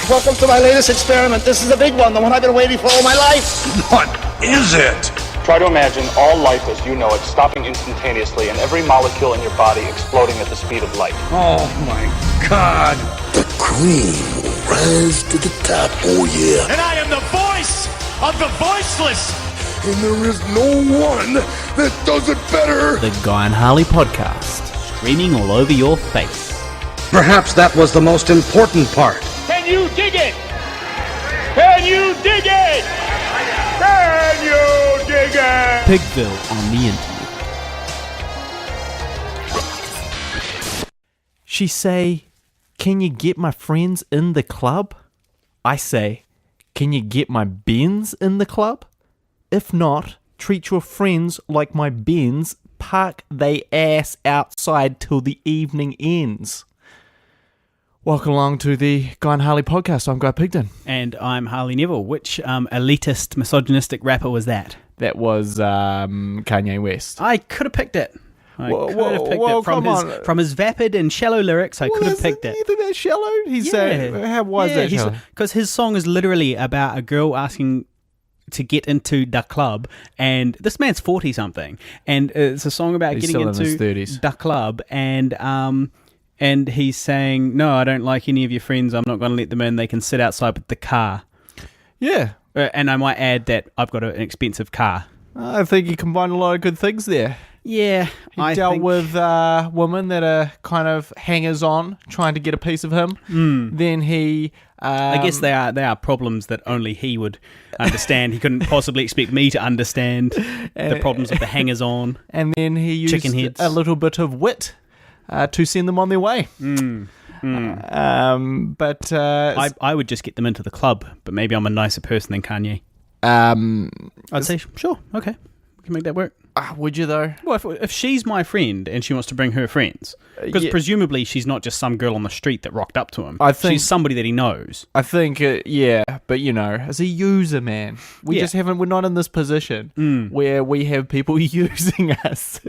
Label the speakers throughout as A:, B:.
A: Welcome to my latest experiment. This is the big one, the one I've been waiting for all my life.
B: What is it?
C: Try to imagine all life as you know it stopping instantaneously and every molecule in your body exploding at the speed of light.
B: Oh my God.
D: The cream will rise to the top, oh yeah.
E: And I am the voice of the voiceless.
D: And there is no one that does it better.
F: The Guy and Harley podcast, streaming all over your face.
B: Perhaps that was the most important part.
E: Can you dig it? Can you dig it? Can you dig it?
F: Pigville on the internet. She say, can you get my friends in the club? I say, can you get my Benz in the club? If not, treat your friends like my Benz, park they ass outside till the evening ends. Welcome along to the Guy and Harley podcast. I'm Guy Pigden.
G: And I'm Harley Neville. Which elitist, misogynistic rapper was that?
F: That was Kanye West.
G: I could have picked it. I could have picked it from his vapid and shallow lyrics. I could have picked it.
F: You think that's shallow? He's saying, why is that shallow?
G: Because his song is literally about a girl asking to get into the club, and this man's 40-something, and it's a song about getting into the club, and he's saying, no, I don't like any of your friends, I'm not going to let them in, they can sit outside with the car.
F: Yeah.
G: And I might add that I've got an expensive car.
F: I think he combined a lot of good things there.
G: Yeah.
F: He dealt with women that are kind of hangers-on, trying to get a piece of him. Then he...
G: I guess they are problems that only he would understand. He couldn't possibly expect me to understand the problems of the hangers-on.
F: And then he used a little bit of wit to send them on their way. But
G: I would just get them into the club, but maybe I'm a nicer person than Kanye. I'd say, sure, okay, we can make that work.
F: Would you though?
G: Well, if she's my friend and she wants to bring her friends, because presumably she's not just some girl on the street that rocked up to him. I think she's somebody that he knows.
F: I think, but you know, as a user, man, we're not in this position where we have people using us,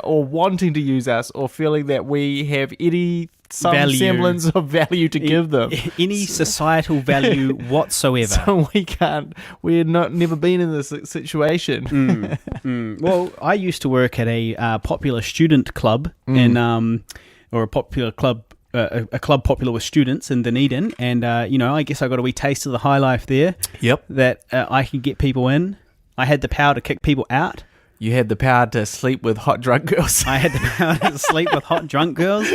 F: or wanting to use us, or feeling that we have some semblance of value to give them.
G: Any societal value whatsoever.
F: So we're never been in this situation.
G: Well, I used to work at a popular student club or a popular club, a club popular with students in Dunedin, and I guess I got a wee taste of the high life there.
F: Yep.
G: That I could get people in. I had the power to kick people out.
F: You had the power to sleep with hot drunk girls.
G: I had the power to sleep with hot drunk girls.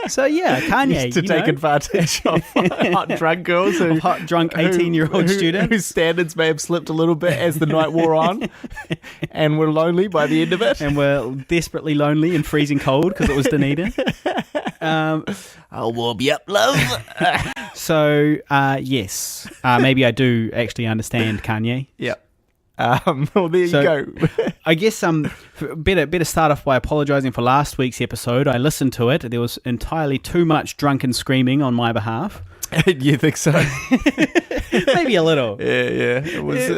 G: So yeah, Kanye
F: to take advantage of hot drunk girls,
G: hot drunk 18-year-old students
F: whose standards may have slipped a little bit as the night wore on, and were lonely by the end of it,
G: and were desperately lonely and freezing cold because it was Dunedin.
F: I'll warm you up, love.
G: So yes, maybe I do actually understand Kanye.
F: Yep. Well, there you go.
G: I guess better start off by apologising for last week's episode. I listened to it. There was entirely too much drunken screaming on my behalf.
F: You think so?
G: Maybe a little.
F: Yeah. It was.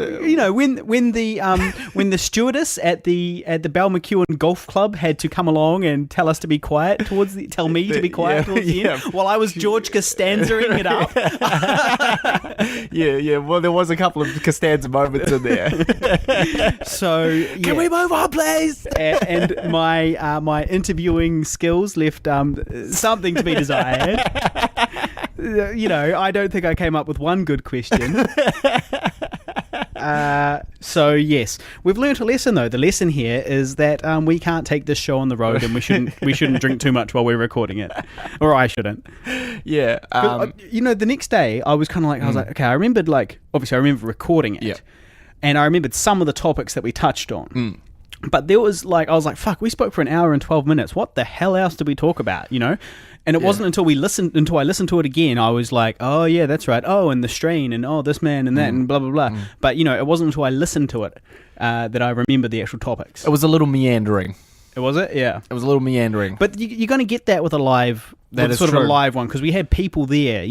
G: When the stewardess at the Balmacewen Golf Club had to come along and tell us to be quiet towards the end, while I was George Costanza-ing it up.
F: Yeah. Well, there was a couple of Costanza moments in there.
G: So
F: can we move on, please?
G: And my interviewing skills left something to be desired. I don't think I came up with one good question. So yes, we've learnt a lesson though. The lesson here is that we can't take this show on the road, and we shouldn't drink too much while we're recording it, or I shouldn't.
F: Yeah.
G: The next day I was kind of like, I was like, okay, I remembered obviously I remember recording it, and I remembered some of the topics that we touched on. But there was I was like, fuck, we spoke for an hour and 12 minutes. What the hell else did we talk about? And it wasn't until I listened to it again, I was like, oh yeah, that's right. Oh, and the strain, and oh, this man and that, and blah, blah, blah. But, it wasn't until I listened to it that I remembered the actual topics.
F: It was a little meandering.
G: Was it? Yeah.
F: It was a little meandering.
G: But you're going to get that with a live, a live one, because we had people there,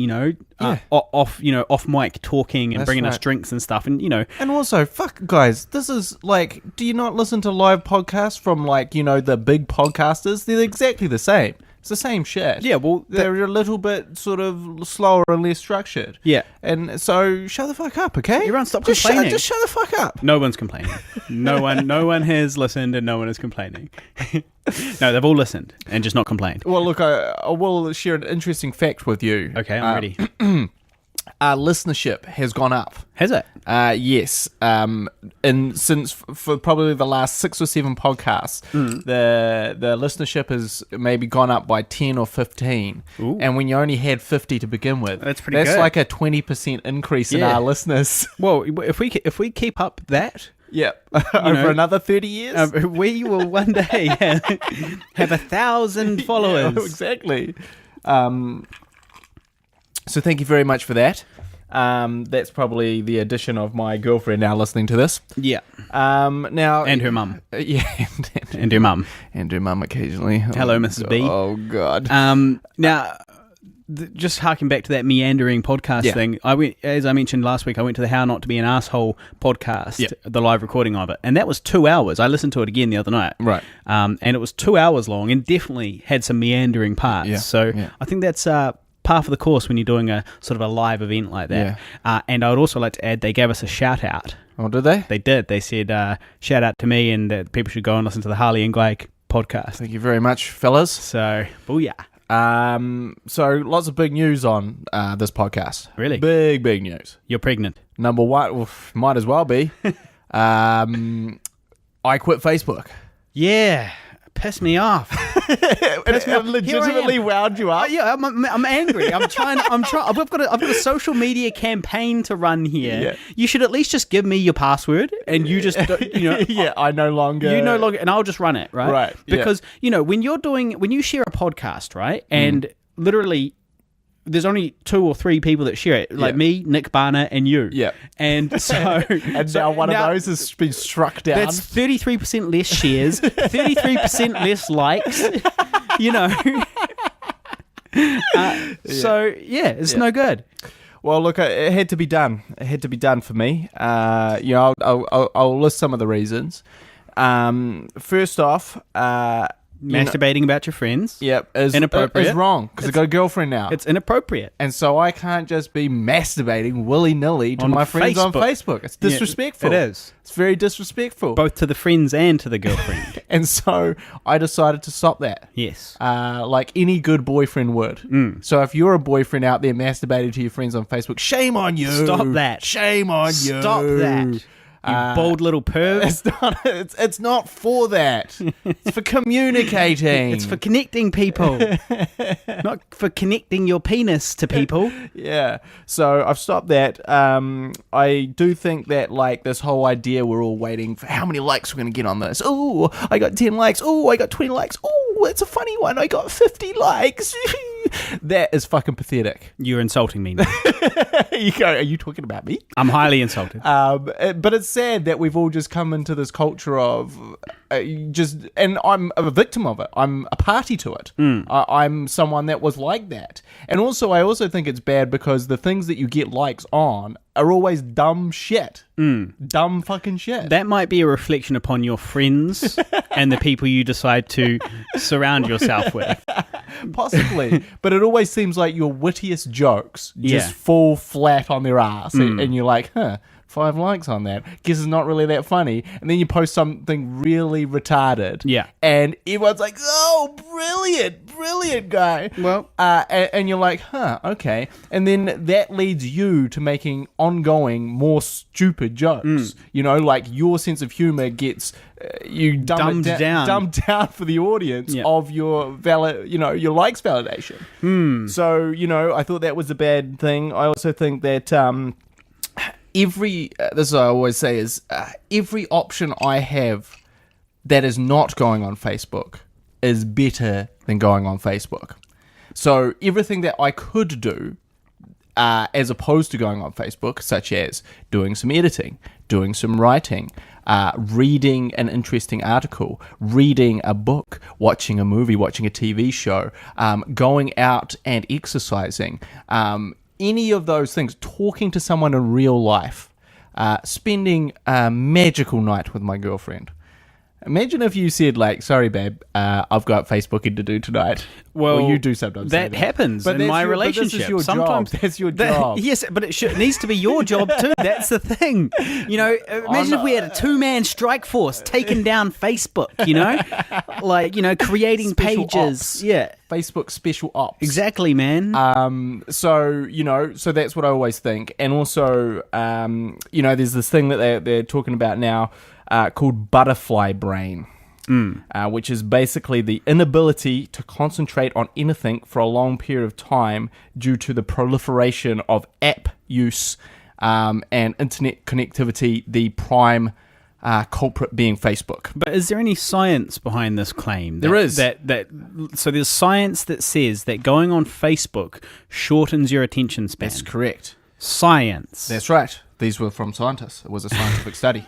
G: off mic talking and bringing us drinks and stuff, and
F: And also, fuck, guys, this is do you not listen to live podcasts from the big podcasters? They're exactly the same. It's the same shit.
G: Yeah, well,
F: they're a little bit sort of slower and less structured.
G: Yeah.
F: And so shut the fuck up, okay?
G: Everyone stop complaining.
F: Just shut the fuck up.
G: No one's complaining. No one has listened, and no one is complaining. No, they've all listened and just not complained.
F: Well, look, I will share an interesting fact with you.
G: Okay, I'm ready.
F: Our listenership has gone up.
G: Has it?
F: Yes. And since for probably the last 6 or 7 podcasts, the listenership has maybe gone up by 10 or 15.
G: Ooh.
F: And when you only had 50 to begin with,
G: that's pretty good.
F: That's like a 20% increase in our listeners.
G: Well, if we keep up that,
F: Yep. Over another 30 years,
G: we will one day have 1,000 followers.
F: Yeah, exactly. So thank you very much for that. That's probably the addition of my girlfriend now listening to this.
G: Yeah.
F: Now
G: And her mum.
F: Yeah.
G: And her mum.
F: And her mum occasionally.
G: Hello, Mrs. B.
F: Oh, God.
G: Now, just harking back to that meandering podcast thing, as I mentioned last week, I went to the How Not to Be an Asshole podcast, the live recording of it, and that was 2 hours. I listened to it again the other night.
F: Right.
G: And it was 2 hours long and definitely had some meandering parts.
F: Yeah.
G: So I think that's par for the course when you're doing a sort of a live event like that.
F: Yeah.
G: And I would also like to add, they gave us a shout out.
F: Oh, did they?
G: They did. They said, shout out to me, and that people should go and listen to the Harley and Blake podcast.
F: Thank you very much, fellas.
G: So, booyah.
F: So lots of big news on this podcast.
G: Really?
F: Big news.
G: You're pregnant.
F: Number one, well, might as well be. I quit Facebook.
G: Yeah. Piss me off.
F: It legitimately wound you up.
G: Yeah, I'm angry. I'm trying. I've got a social media campaign to run here.
F: Yeah.
G: You should at least just give me your password, and you just
F: Yeah, I no longer.
G: and I'll just run it, right?
F: Right, yeah.
G: Because when you share a podcast, right, and literally there's only 2 or 3 people that share it, like me, Nick Barner, and you.
F: Yeah.
G: And so...
F: and now one of those has been struck down.
G: That's 33% less shares, 33% less likes, So, it's no good.
F: Well, look, it had to be done. It had to be done for me. I'll list some of the reasons. First off...
G: masturbating about your friends.
F: Yep, is
G: inappropriate.
F: Is wrong because I got a girlfriend now.
G: It's inappropriate,
F: and so I can't just be masturbating willy nilly to my friends on Facebook. It's disrespectful.
G: Yeah, it is.
F: It's very disrespectful,
G: both to the friends and to the girlfriend.
F: And so I decided to stop that.
G: Yes,
F: like any good boyfriend would. So if you're a boyfriend out there masturbating to your friends on Facebook, shame on you.
G: Stop that.
F: Shame on you.
G: Stop that. You bold little perv.
F: It's not for that. It's for communicating.
G: It's for connecting people. Not for connecting your penis to people.
F: Yeah. So I've stopped that. I do think that like this whole idea we're all waiting for how many likes we're going to get on this. Oh, I got 10 likes. Oh, I got 20 likes. Oh, it's a funny one. I got 50 likes. That is fucking pathetic.
G: You're insulting me now.
F: Are you talking about me?
G: I'm highly insulted.
F: But it's sad that we've all just come into this culture of and I'm a victim of it. I'm a party to it. I'm someone that was like that. And also, I also think it's bad because the things that you get likes on are always dumb shit. Dumb fucking shit.
G: That might be a reflection upon your friends and the people you decide to surround yourself with.
F: Possibly. But it always seems like your wittiest jokes just fall flat on their ass. And you're like, 5 likes on that. Guess it's not really that funny. And then you post something really retarded.
G: Yeah.
F: And everyone's like, oh, brilliant guy.
G: Well.
F: And you're like, okay. And then that leads you to making ongoing, more stupid jokes. Like your sense of humor gets... you dumbed down for the audience of your your likes validation. So, I thought that was a bad thing. I also think that this is what I always say is every option I have that is not going on Facebook is better than going on Facebook. So everything that I could do as opposed to going on Facebook, such as doing some editing, doing some writing, reading an interesting article, reading a book, watching a movie, watching a TV show, going out and exercising, any of those things, talking to someone in real life, spending a magical night with my girlfriend. Imagine if you said, like, sorry, babe, I've got Facebooking to do tonight.
G: Well,
F: you do sometimes say
G: that happens in
F: that's
G: my
F: But
G: relationship.
F: this is your
G: Sometimes
F: job. That's your job.
G: Yes, but it needs to be your job too. That's the thing. You know, imagine if we had a 2-man strike force taking down Facebook. You know, like, you know, creating
F: Special
G: pages.
F: ops.
G: Yeah,
F: Facebook special ops.
G: exactly, man.
F: So, you know, so that's what I always think. And also, you know, there's this thing that they're talking about now called butterfly brain. Which is basically the inability to concentrate on anything for a long period of time due to the proliferation of app use and internet connectivity, the prime culprit being Facebook.
G: But is there any science behind this claim?
F: There is.
G: So there's science that says that going on Facebook shortens your attention span.
F: That's correct.
G: Science.
F: That's right. These were from scientists. It was a scientific study.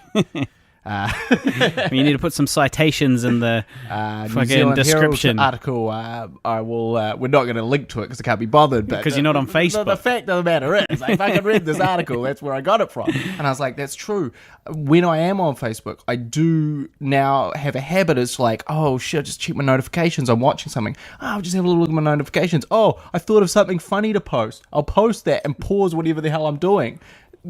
G: You need to put some citations in the
F: New
G: fucking
F: Zealand
G: description.
F: Herald article. I will. We're not going to link to it because I can't be bothered.
G: Because you're not on Facebook.
F: The fact of the matter is, I fucking read this article. That's where I got it from, and I was like, "That's true." When I am on Facebook, I do now have a habit. It's like, "Oh shit, just check my notifications. I'm watching something. Oh, I'll just have a little look at my notifications. Oh, I thought of something funny to post. I'll post that and pause whatever the hell I'm doing."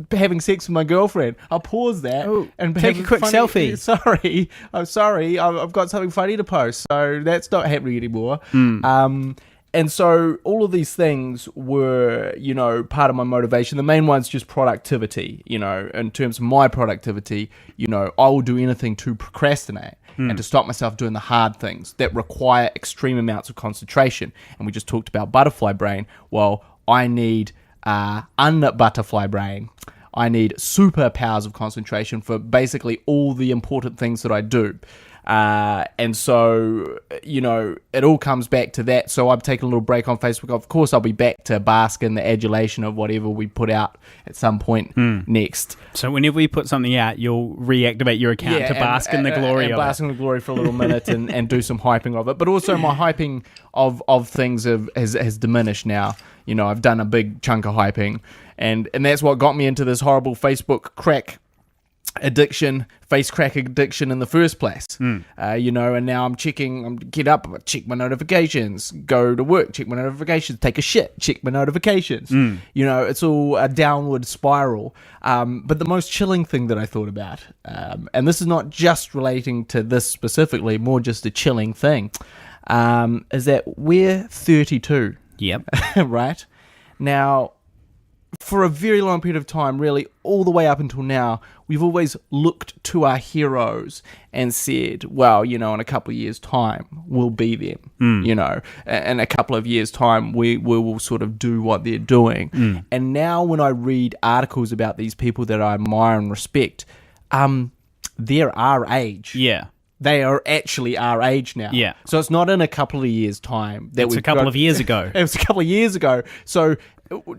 F: Having sex with my girlfriend, I'll pause that and
G: take a quick selfie.
F: Sorry, I'm sorry. I've got something funny to post, so that's not happening anymore. And so all of these things were, you know, part of my motivation. The main one's just productivity. You know, in terms of my productivity, you know, I will do anything to procrastinate and to stop myself doing the hard things that require extreme amounts of concentration. And we just talked about butterfly brain. Well, I need butterfly brain. I need superpowers of concentration for basically all the important things that I do. And so, you know, it all comes back to that. So I've taken a little break on Facebook. Of course, I'll be back to bask in the adulation of whatever we put out at some point next.
G: So whenever we put something out, you'll reactivate your account to bask in the glory of it.
F: Bask in the glory for a little minute and do some hyping of it. But also my hyping of things has diminished now. You know, I've done a big chunk of hyping. And that's what got me into this horrible Facebook crack addiction, face crack addiction in the first place. You know, and now I'm get up, check my notifications, go to work, check my notifications, take a shit, check my notifications. You know, it's all a downward spiral. But the most chilling thing that I thought about, and this is not just relating to this specifically, more just a chilling thing, is that we're 32.
G: Yep.
F: Right? Now, for a very long period of time, really all the way up until now, we've always looked to our heroes and said, well, you know, in a couple of years' time, we'll be them. You know, in a couple of years' time, we will sort of do what they're doing. And now when I read articles about these people that I admire and respect, they're our age.
G: Yeah.
F: They are actually our age now.
G: Yeah.
F: So it's not in a couple of years' time.
G: It's a couple of years ago.
F: It was a couple of years ago. So,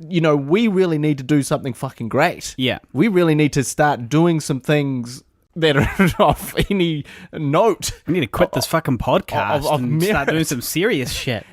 F: you know, we really need to do something fucking great.
G: Yeah.
F: We really need to start doing some things that are of any note.
G: We need to quit this fucking podcast
F: of
G: and
F: merit.
G: start doing some serious shit.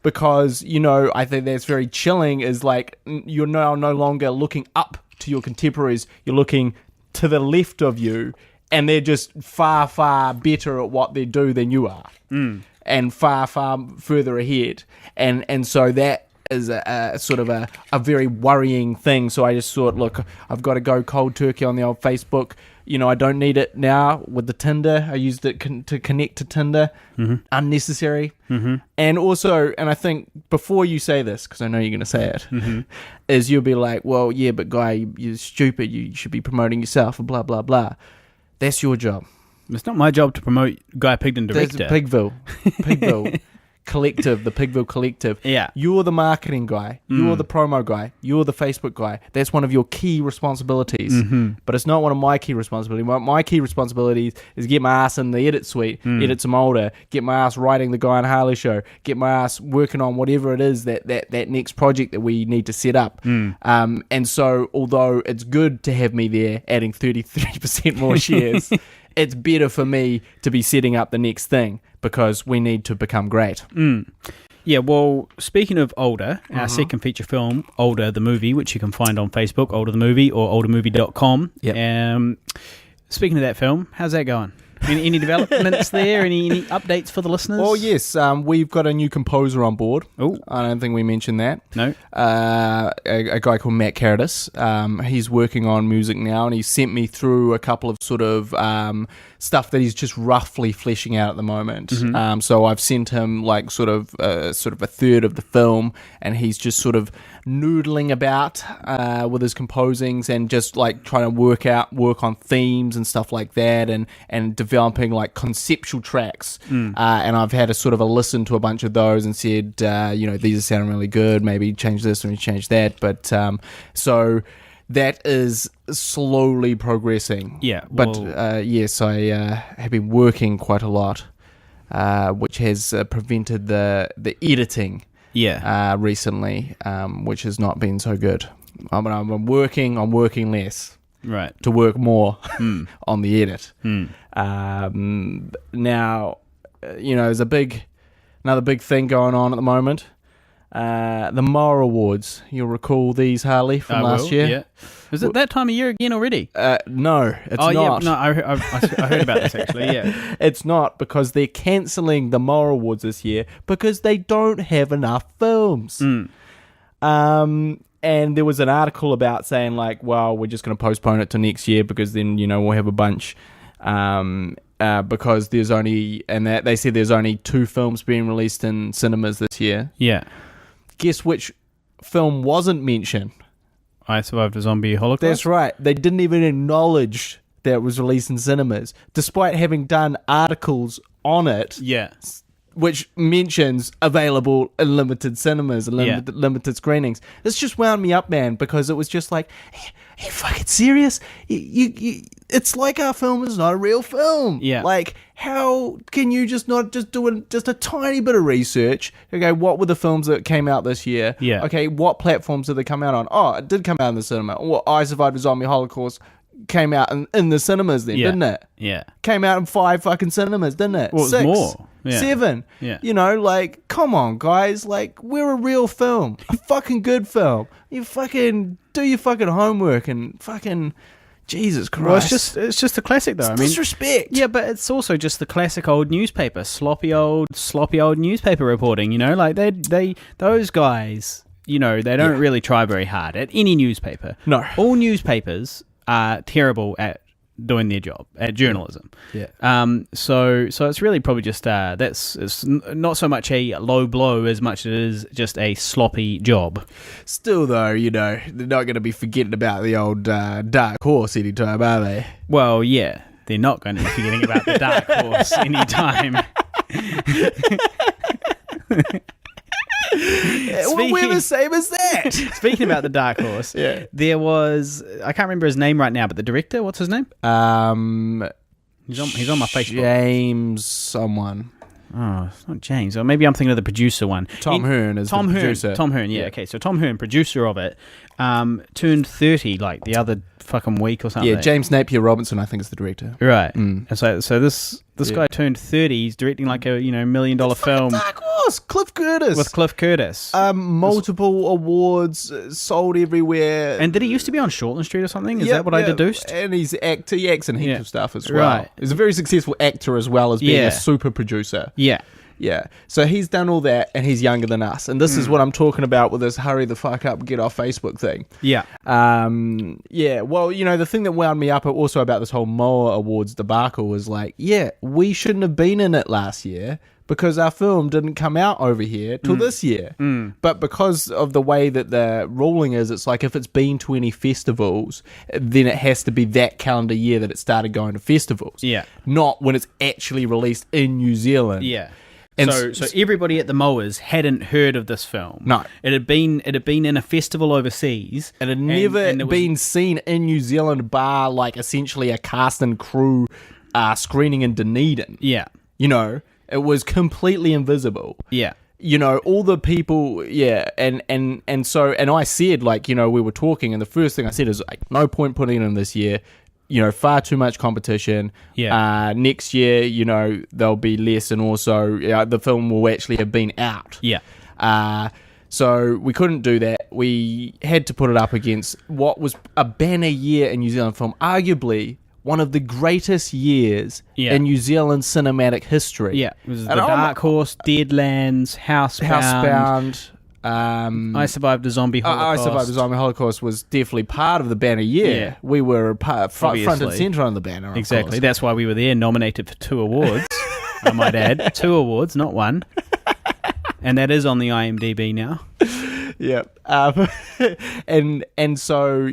F: Because, you know, I think that's very chilling is like you're now no longer looking up to your contemporaries. You're looking to the left of you. And they're just far, far better at what they do than you are. And far, far further ahead. And so that is a sort of a very worrying thing. So I just thought, look, I've got to go cold turkey on the old Facebook. You know, I don't need it now with the Tinder. I used it to connect to Tinder. Unnecessary. And also, and I think before you say this, because I know you're going to say it, is you'll be like, well, yeah, but guy, you're stupid. You should be promoting yourself and blah, blah, blah. That's your job.
G: It's not my job to promote Guy Pigden Director.
F: That's Pigville Collective, the Pigville Collective.
G: Yeah.
F: You're the marketing guy. You're the promo guy. You're the Facebook guy. That's one of your key responsibilities. But it's not one of my key responsibilities. My key responsibilities is get my ass in the edit suite, edit some older, get my ass writing the Guy and Harley show, get my ass working on whatever it is that next project that we need to set up. And so, although it's good to have me there adding 33% more shares, it's better for me to be setting up the next thing because we need to become great.
G: Yeah, well, speaking of Older, our second feature film, Older the Movie, which you can find on Facebook, Older the Movie or oldermovie.com.
F: Yep.
G: Speaking of that film, how's that going? Any developments there? Any updates for the listeners?
F: Oh, yes. We've got a new composer on board.
G: Oh.
F: I don't think we mentioned that.
G: No.
F: A guy called Matt Caritas. He's working on music now, and he sent me through a couple of sort of stuff that he's just roughly fleshing out at the moment. So I've sent him like sort of a third of the film, and he's just sort of noodling about with his composings and just like trying to work on themes and stuff like that, and developing like conceptual tracks. And I've had a sort of a listen to a bunch of those and said, these are sounding really good. Maybe change this and change that. But so that is slowly progressing.
G: Yeah.
F: But yes, I have been working quite a lot, which has prevented the editing.
G: Yeah.
F: Recently, which has not been so good. I'm working less.
G: Right.
F: To work more on the edit. Now, there's another big thing going on at the moment. The Moore Awards. You'll recall these, Harley, from last year.
G: Yeah. Is it that time of year again already?
F: No, it's not.
G: Yeah, no, I heard about this actually. Yeah,
F: it's not, because they're cancelling the Moore Awards this year because they don't have enough films. And there was an article about saying like, well, we're just going to postpone it to next year because then we'll have a bunch. Because there's only, and that they said there's only 2 films being released in cinemas this year.
G: Yeah.
F: Guess which film wasn't mentioned?
G: I Survived a Zombie Holocaust.
F: That's right. They didn't even acknowledge that it was released in cinemas, despite having done articles on it.
G: Yeah.
F: Which mentions available in limited cinemas and limited screenings. This just wound me up, man, because it was just like, are you fucking serious? It's like our film is not a real film.
G: Yeah.
F: Like, how can you just not just do just a tiny bit of research? Okay, what were the films that came out this year?
G: Yeah.
F: Okay, what platforms did they come out on? Oh, it did come out in the cinema. Well, I Survived a Zombie Holocaust came out in the cinemas then, didn't it?
G: Yeah.
F: Came out in 5 fucking cinemas, didn't it?
G: Well, it was
F: 6.
G: more. Yeah.
F: 7.
G: Yeah.
F: Like, come on, guys. Like, we're a real film. A fucking good film. You fucking do your fucking homework and fucking Jesus Christ.
G: Well, it's just a classic though.
F: It's disrespect.
G: Yeah, but it's also just the classic old newspaper, sloppy old newspaper reporting. Like those guys. They don't really try very hard at any newspaper.
F: No.
G: All newspapers are terrible at doing their job, at journalism.
F: Yeah.
G: So it's really probably just it's not so much a low blow as much as it is just a sloppy job.
F: Still though, they're not going to be forgetting about the old Dark Horse anytime, are they?
G: Well, yeah, they're not going to be forgetting about the Dark Horse anytime.
F: We're the same as that.
G: Speaking about the Dark Horse, there was, I can't remember his name right now, but the director, what's his name? He's on my Facebook.
F: James someone.
G: Oh, it's not James. Or maybe I'm thinking of the producer one.
F: Tom Hearn is the producer.
G: Tom Hearn, yeah. Okay, so Tom Hearn, producer of it, turned 30 like the other fucking week or something.
F: Yeah, James Napier Robinson, I think, is the director.
G: Right. And so this guy turned 30. He's directing like a $1 million film.
F: Dark Horse, Cliff Curtis.
G: With Cliff Curtis.
F: Multiple awards, sold everywhere.
G: And did he used to be on Shortland Street or something? Is that what I deduced?
F: And he acts in heaps of stuff as well.
G: Right.
F: He's a very successful actor as well as being a super producer.
G: Yeah.
F: Yeah. So he's done all that, and he's younger than us. And this is what I'm talking about with this hurry the fuck up, get off Facebook thing.
G: Yeah.
F: Yeah. Well, the thing that wound me up also about this whole Moore Awards debacle was like, we shouldn't have been in it last year because our film didn't come out over here till this year. But because of the way that the ruling is, it's like if it's been to any festivals, then it has to be that calendar year that it started going to festivals.
G: Yeah.
F: Not when it's actually released in New Zealand.
G: Yeah.
F: And
G: so everybody at the Mowers hadn't heard of this film.
F: No.
G: It had been in a festival overseas.
F: And it had never been seen in New Zealand bar like essentially a cast and crew screening in Dunedin.
G: Yeah.
F: It was completely invisible.
G: Yeah.
F: All the people, and I said, like, we were talking, and the first thing I said is, like, no point putting it in this year, far too much competition.
G: Yeah.
F: Next year, there'll be less, and also the film will actually have been out.
G: Yeah.
F: So we couldn't do that. We had to put it up against what was a banner year in New Zealand film, arguably one of the greatest years
G: Yeah.
F: in New Zealand cinematic history.
G: Yeah, it was
F: And
G: The Dark Horse, Deadlands, Housebound. I Survived the Zombie
F: I
G: Holocaust.
F: Survived the Zombie Holocaust was definitely part of the banner year.
G: Yeah.
F: We were front and
G: Obviously.
F: centre on the banner, of
G: Exactly.
F: course.
G: That's why we were there, nominated for 2 awards. I might add, 2 awards, not 1. And that is on the IMDb now.
F: Yeah. And so,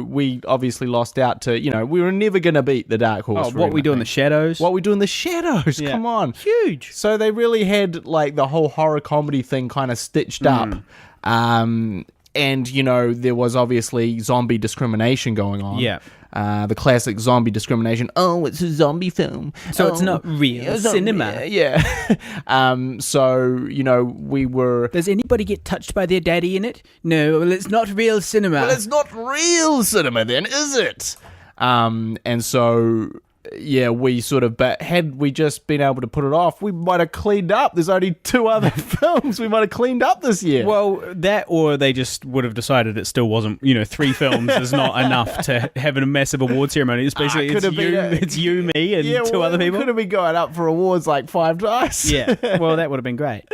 F: we obviously lost out to, we were never going to beat the Dark Horse.
G: What we do in the shadows.
F: What we do in the shadows.
G: Yeah.
F: Come on.
G: Huge.
F: So they really had like the whole horror comedy thing kind of stitched up. And, there was obviously zombie discrimination going on.
G: Yeah.
F: The classic zombie discrimination. Oh, it's a zombie film.
G: So it's not real
F: it's not
G: cinema.
F: real. Yeah. So, we were...
G: Does anybody get touched by their daddy in it? No, well, it's not real cinema.
F: Well, it's not real cinema then, is it? And so, yeah, we sort of... But had we just been able to put it off, we might have cleaned up. There's only 2 other films we might have cleaned up this year.
G: Well, that or they just would have decided it still wasn't, 3 films is not enough to have a massive award ceremony. It's basically it's you, me, and 2 other people.
F: Could have been going up for awards like 5 times.
G: Yeah, well, that would have been great.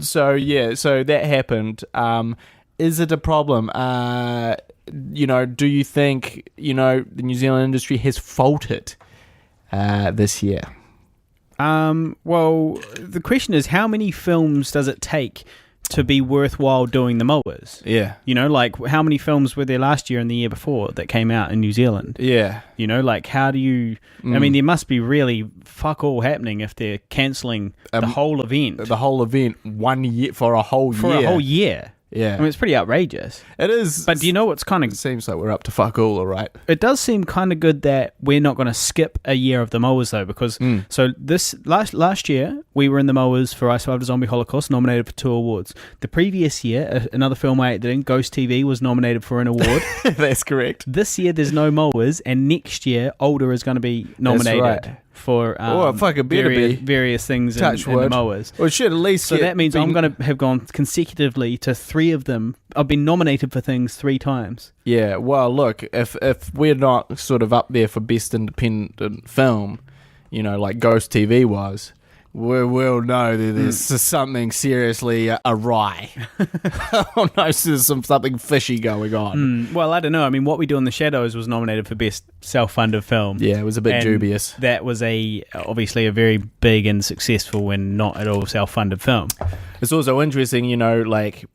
F: So that happened. Is it a problem? Do you think, the New Zealand industry has faltered this year?
G: Well, the question is, how many films does it take to be worthwhile doing the mowers?
F: Yeah.
G: Like how many films were there last year and the year before that came out in New Zealand?
F: Yeah.
G: Like how do you... I mean, there must be really fuck all happening if they're cancelling the whole event.
F: The whole event 1 year, for a whole year.
G: For a whole year.
F: Yeah.
G: I mean, it's pretty outrageous.
F: It is.
G: But do you know what's kind of...
F: It seems like we're up to fuck all right?
G: It does seem kind of good that we're not going to skip a year of the mowers, though, because so this last year we were in the mowers for I Survived the Zombie Holocaust, nominated for 2 awards. The previous year, another film I acted in, Ghost TV, was nominated for an award.
F: That's correct.
G: This year there's no mowers, and next year Older is going to be nominated
F: right.
G: for
F: fucking better be.
G: various things in the mowers.
F: Well, it should at least.
G: So that means I'm going to have gone consecutively to 3 of them. I've been nominated for things 3 times.
F: Yeah, well, look, if we're not sort of up there for best independent film, like Ghost TV was, we'll know that there's something seriously awry. Oh no, there's something fishy going on.
G: Well, I don't know. I mean, What We Do in the Shadows was nominated for best self-funded film.
F: Yeah, it was a bit
G: And
F: dubious.
G: That was obviously a very big and successful and not at all self-funded film.
F: It's also interesting,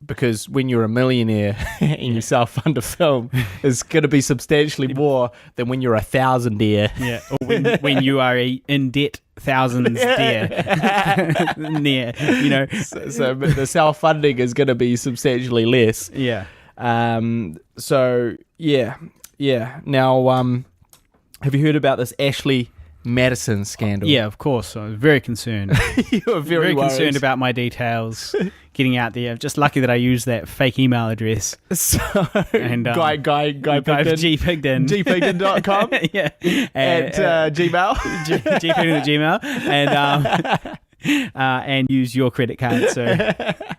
F: because when you're a millionaire and you self-fund a film, it's going to be substantially more than when you're a thousandaire.
G: Yeah, or when you are in debt thousands near,
F: So the self-funding is going to be substantially less.
G: Yeah.
F: So, yeah. Now, have you heard about this Ashley Madison scandal?
G: Yeah, of course. I was very concerned.
F: You were very worried.
G: concerned about my details getting out there. Just lucky that I used that fake email address.
F: So,
G: And,
F: Guy
G: Gpigden.
F: gpigden.com
G: Yeah.
F: at Gmail.
G: Gpigden at Gmail. And use your credit card.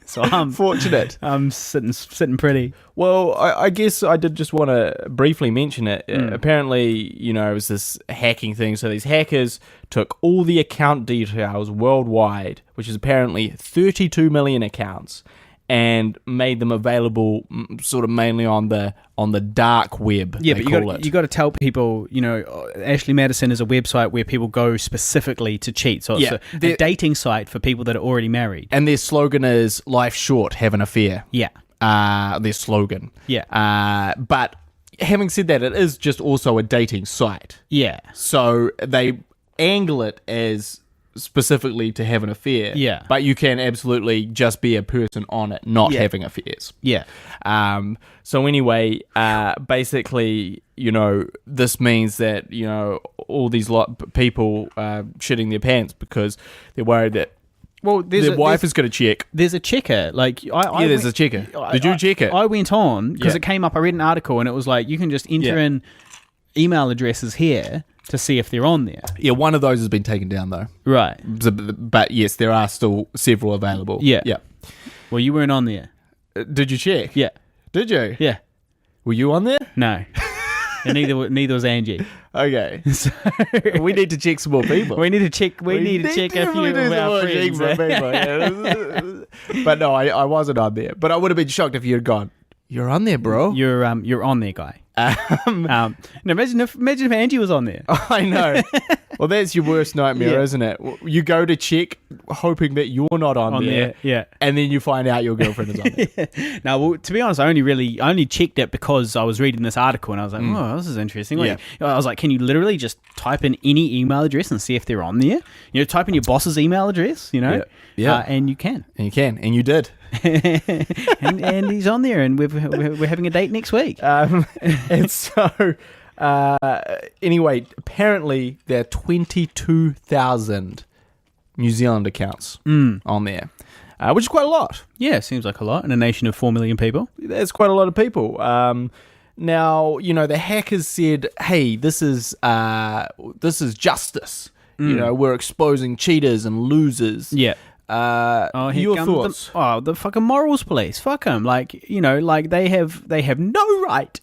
G: So I'm
F: Fortunate.
G: I'm sitting pretty.
F: Well, I guess I did just want to briefly mention it. Apparently, it was this hacking thing. So these hackers took all the account details worldwide, which is apparently 32 million accounts, and made them available sort of mainly on the dark web.
G: Yeah,
F: they
G: but
F: call it.
G: you got to tell people, Ashley Madison is a website where people go specifically to cheat. So it's a dating site for people that are already married.
F: And their slogan is "Life short, have an affair."
G: Yeah.
F: Their slogan.
G: Yeah.
F: But having said that, it is just also a dating site.
G: Yeah.
F: So they angle it as specifically to have an affair.
G: Yeah.
F: But you can absolutely just be a person on it, not having affairs.
G: Yeah.
F: So anyway, basically, this means that, all these people shitting their pants because they're worried that their wife is going to check.
G: There's a checker.
F: There's a checker. Did you check it?
G: I went on because it came up. I read an article and it was like, you can just enter in email addresses here to see if they're on there.
F: Yeah, one of those has been taken down though.
G: Right.
F: But yes, there are still several available.
G: Yeah.
F: Yeah.
G: Well, you weren't on there.
F: Did you check?
G: Yeah.
F: Did you?
G: Yeah.
F: Were you on there?
G: No. and neither was Angie.
F: Okay, so we need to check some more people.
G: We need to check. We need to check a few of our friends.
F: But no, I wasn't on there. But I would have been shocked if you had gone. You're on there, bro.
G: You're on there, guy. Now imagine if Angie was on there.
F: I know. Well, that's your worst nightmare, isn't it? You go to check, hoping that you're not on there, and then you find out your girlfriend is on there.
G: Now, well, to be honest, I only checked it because I was reading this article and I was like, oh, this is interesting. Like, I was like, can you literally just type in any email address and see if they're on there? You know, type in your boss's email address. You know, and you can,
F: and you did.
G: and he's on there, and we're having a date next week.
F: And so, anyway, apparently there are 22,000 New Zealand accounts on there, which is quite a lot.
G: Yeah, seems like a lot in a nation of 4 million people.
F: That's quite a lot of people. Now, you know, the hackers said, "Hey, this is justice. You know, we're exposing cheaters and losers."
G: Yeah.
F: Your thoughts?
G: The fucking morals police. Fuck them. Like, you know, like they have no right.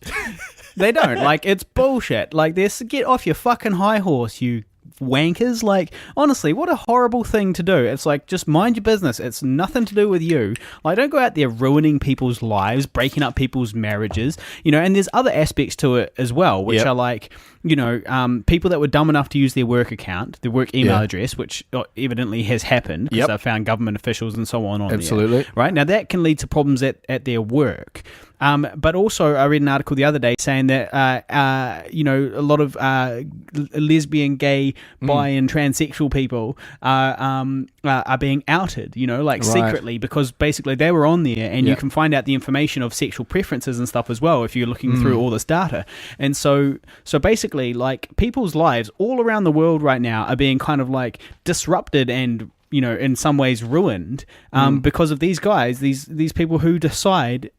G: They don't. Like, it's bullshit. Like, get off your fucking high horse, you wankers. Like, honestly, what a horrible thing to do. It's like, just mind your business. It's nothing to do with you. Like, don't go out there ruining people's lives, breaking up people's marriages, you know. And there's other aspects to it as well, which are like, you know, people that were dumb enough to use their work account, their work email address, which evidently has happened because they found government officials and so on
F: Absolutely.
G: there. Right? Now, that can lead to problems at their work. But also, I read an article the other day saying that, you know, a lot of lesbian, gay, bi, and transsexual people are being outed, you know, like secretly, because basically they were on there, and you can find out the information of sexual preferences and stuff as well if you're looking through all this data. And so basically, like, people's lives all around the world right now are being kind of like disrupted and, you know, in some ways ruined because of these guys, these people who decide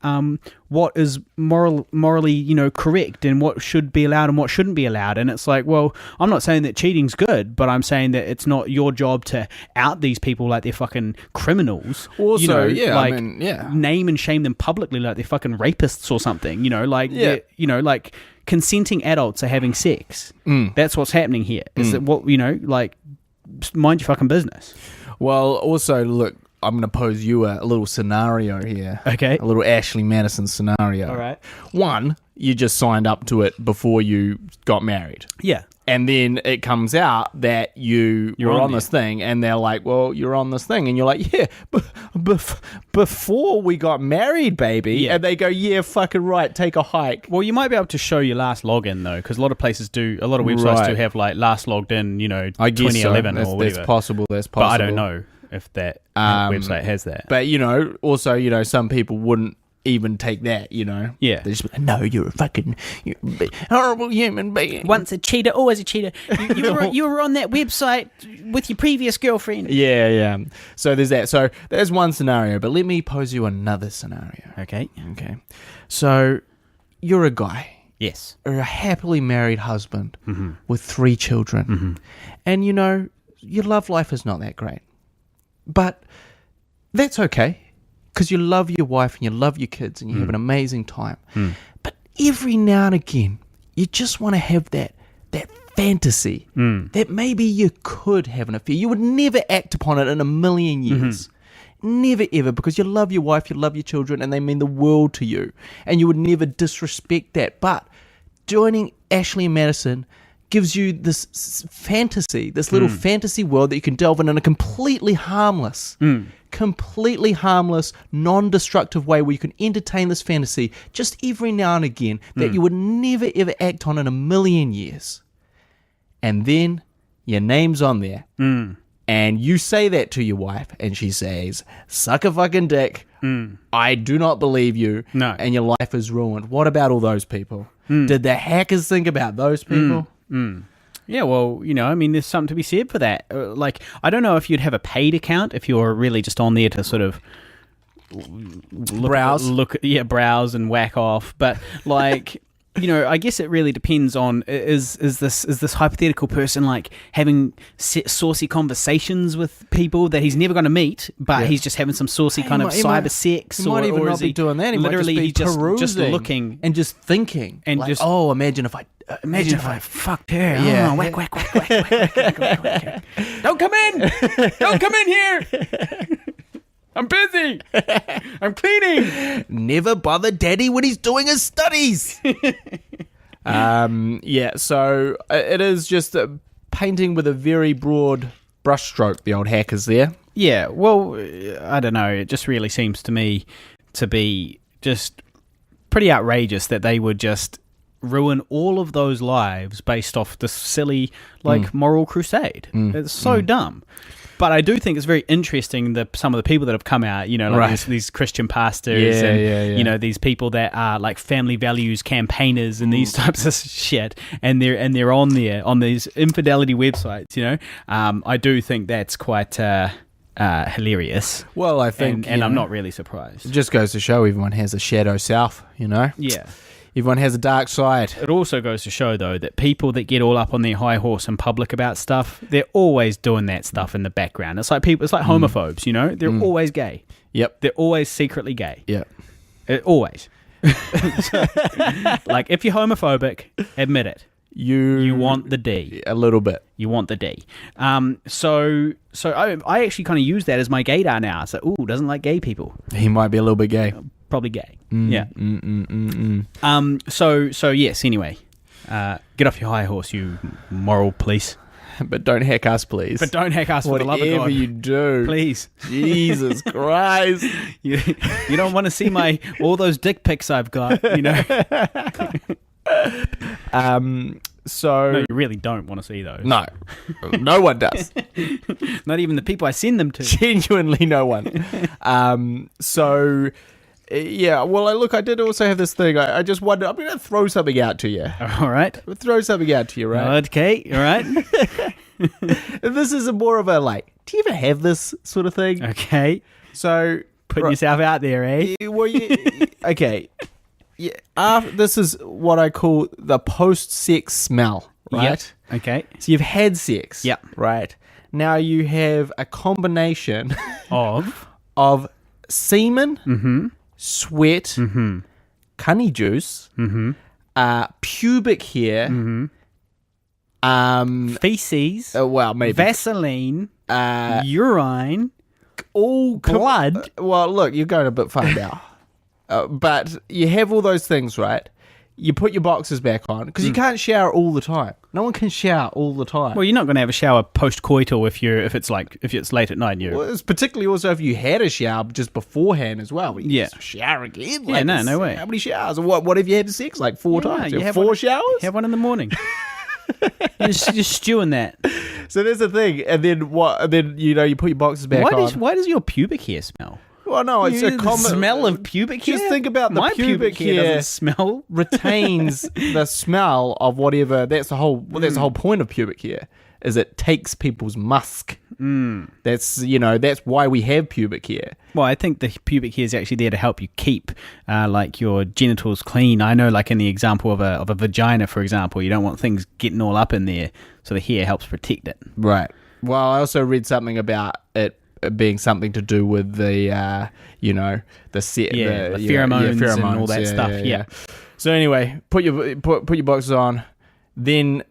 G: what is morally, you know, correct and what should be allowed and what shouldn't be allowed. And it's like, well, I'm not saying that cheating's good, but I'm saying that it's not your job to out these people like they're fucking criminals.
F: Also,
G: you know, name and shame them publicly like they're fucking rapists or something. You know, like you know, like consenting adults are having sex. That's what's happening here. Is that what, you know, like, mind your fucking business.
F: Well, also, look, I'm going to pose you a little scenario here.
G: Okay.
F: A little Ashley Madison scenario.
G: All right.
F: One, you just signed up to it before you got married.
G: Yeah.
F: And then it comes out that you're on this thing, and they're like, well, you're on this thing. And you're like, yeah, before we got married, baby.
G: Yeah.
F: And they go, yeah, fucking right, take a hike.
G: Well, you might be able to show your last login, though, because a lot of places do, a lot of websites do have, like, last logged in, you know,
F: I guess
G: 2011
F: so.
G: or whatever.
F: That's possible.
G: But I don't know if that website has that.
F: But, you know, also, you know, some people wouldn't even take that, you know.
G: Yeah.
F: They just be like, no, you're a fucking horrible human being.
G: Once a cheater, always a cheater. You were on that website with your previous girlfriend.
F: Yeah. So there's that. So there's one scenario, but let me pose you another scenario.
G: Okay.
F: So you're a guy.
G: Yes.
F: Or a happily married husband with 3 children. And, you know, your love life is not that great. But that's okay. Because you love your wife and you love your kids and you have an amazing time. But every now and again, you just want to have that fantasy that maybe you could have an affair. You would never act upon it in a million years. Never ever, because you love your wife, you love your children, and they mean the world to you. And you would never disrespect that. But joining Ashley and Madison gives you this fantasy, this little fantasy world that you can delve in a completely harmless, non-destructive way where you can entertain this fantasy just every now and again that you would never ever act on in a million years. And then your name's on there. And you say that to your wife and she says, suck a fucking dick. I do not believe you.
G: No.
F: And your life is ruined. What about all those people? Did the hackers think about those people?
G: Yeah, well, you know, I mean, there's something to be said for that. Like, I don't know if you'd have a paid account if you're really just on there to sort of browse and whack off. But like, you know, I guess it really depends on is this hypothetical person like having saucy conversations with people that he's never going to meet, but he's just having some saucy kind of cyber sex.
F: He might even not be doing that. He
G: literally
F: might just be
G: just
F: perusing
G: looking
F: and just thinking,
G: and
F: like,
G: just
F: oh, imagine if
G: Imagine if I fucked her.
F: Yeah.
G: Oh, whack, whack, whack, whack, whack, whack, whack, whack, whack. Don't come in! Don't come in here! I'm busy! I'm cleaning!
F: Never bother Daddy when he's doing his studies. So it is just painting with a very broad brushstroke, the old hackers there.
G: Yeah, well, I don't know. It just really seems to me to be just pretty outrageous that they would just ruin all of those lives based off this silly, moral crusade. It's so dumb. But I do think it's very interesting some of the people that have come out, these Christian pastors and these people that are like family values campaigners and these types of shit, and they're on there on these infidelity websites. I do think that's quite hilarious.
F: Well, I think,
G: and I'm not really surprised.
F: It just goes to show everyone has a shadow self,
G: Yeah.
F: Everyone has a dark side.
G: It also goes to show, though, that people that get all up on their high horse in public about stuff, they're always doing that stuff in the background. It's like homophobes, They're always gay.
F: Yep.
G: They're always secretly gay.
F: Yep.
G: Always. Like, if you're homophobic, admit it. You want the D.
F: A little bit.
G: You want the D. So I actually kind of use that as my gaydar now. So, doesn't like gay people.
F: He might be a little bit gay.
G: Probably gay. Yeah. So yes, anyway. Get off your high horse, you moral police.
F: But don't hack us, please.
G: But don't hack us, for the love of God.
F: Whatever you do.
G: Please.
F: Jesus Christ.
G: You don't want to see all those dick pics I've got,
F: So
G: No, you really don't want to see those.
F: No. No one does.
G: Not even the people I send them to.
F: Genuinely no one. I did also have this thing. I just wonder, I'm going to throw something out to you.
G: All right.
F: Throw something out to you, right?
G: Okay, all right.
F: This is more of a, do you ever have this sort of thing?
G: Okay.
F: So...
G: Putting yourself out there, eh?
F: Okay. Yeah, this is what I call the post-sex smell, right?
G: Yep. Okay.
F: So you've had sex.
G: Yep.
F: Right. Now you have a combination of semen, sweat, cunny juice, pubic hair,
G: feces,
F: maybe
G: Vaseline, urine,
F: all
G: blood.
F: Look, you're going a bit far now. But you have all those things, right? You put your boxers back on because you can't shower all the time. No one can shower all the time.
G: Well, you're not going to have a shower post-coital if it's late at night.
F: Well, it's particularly also if you had a shower just beforehand as well. You
G: Yeah.
F: just shower again.
G: Yeah, no way.
F: How many showers? What if you had sex 4 times? You have 4 showers?
G: Have one in the morning. You're just stewing that.
F: So there's the thing, and then what? And then you put your boxers back on.
G: Why does your pubic hair smell?
F: Well, no, it's a
G: The
F: common
G: smell of pubic hair.
F: Just think about
G: My
F: the pubic hair
G: doesn't smell.
F: retains the smell of whatever. That's the whole. That's the whole point of pubic hair. Is it takes people's musk. That's that's why we have pubic hair.
G: Well, I think the pubic hair is actually there to help you keep your genitals clean. I know, like in the example of a vagina, for example, you don't want things getting all up in there, so the hair helps protect it.
F: Right. Well, I also read something about it being something to do with the the
G: pheromones and all that stuff. Yeah.
F: So anyway, put your boxes on, then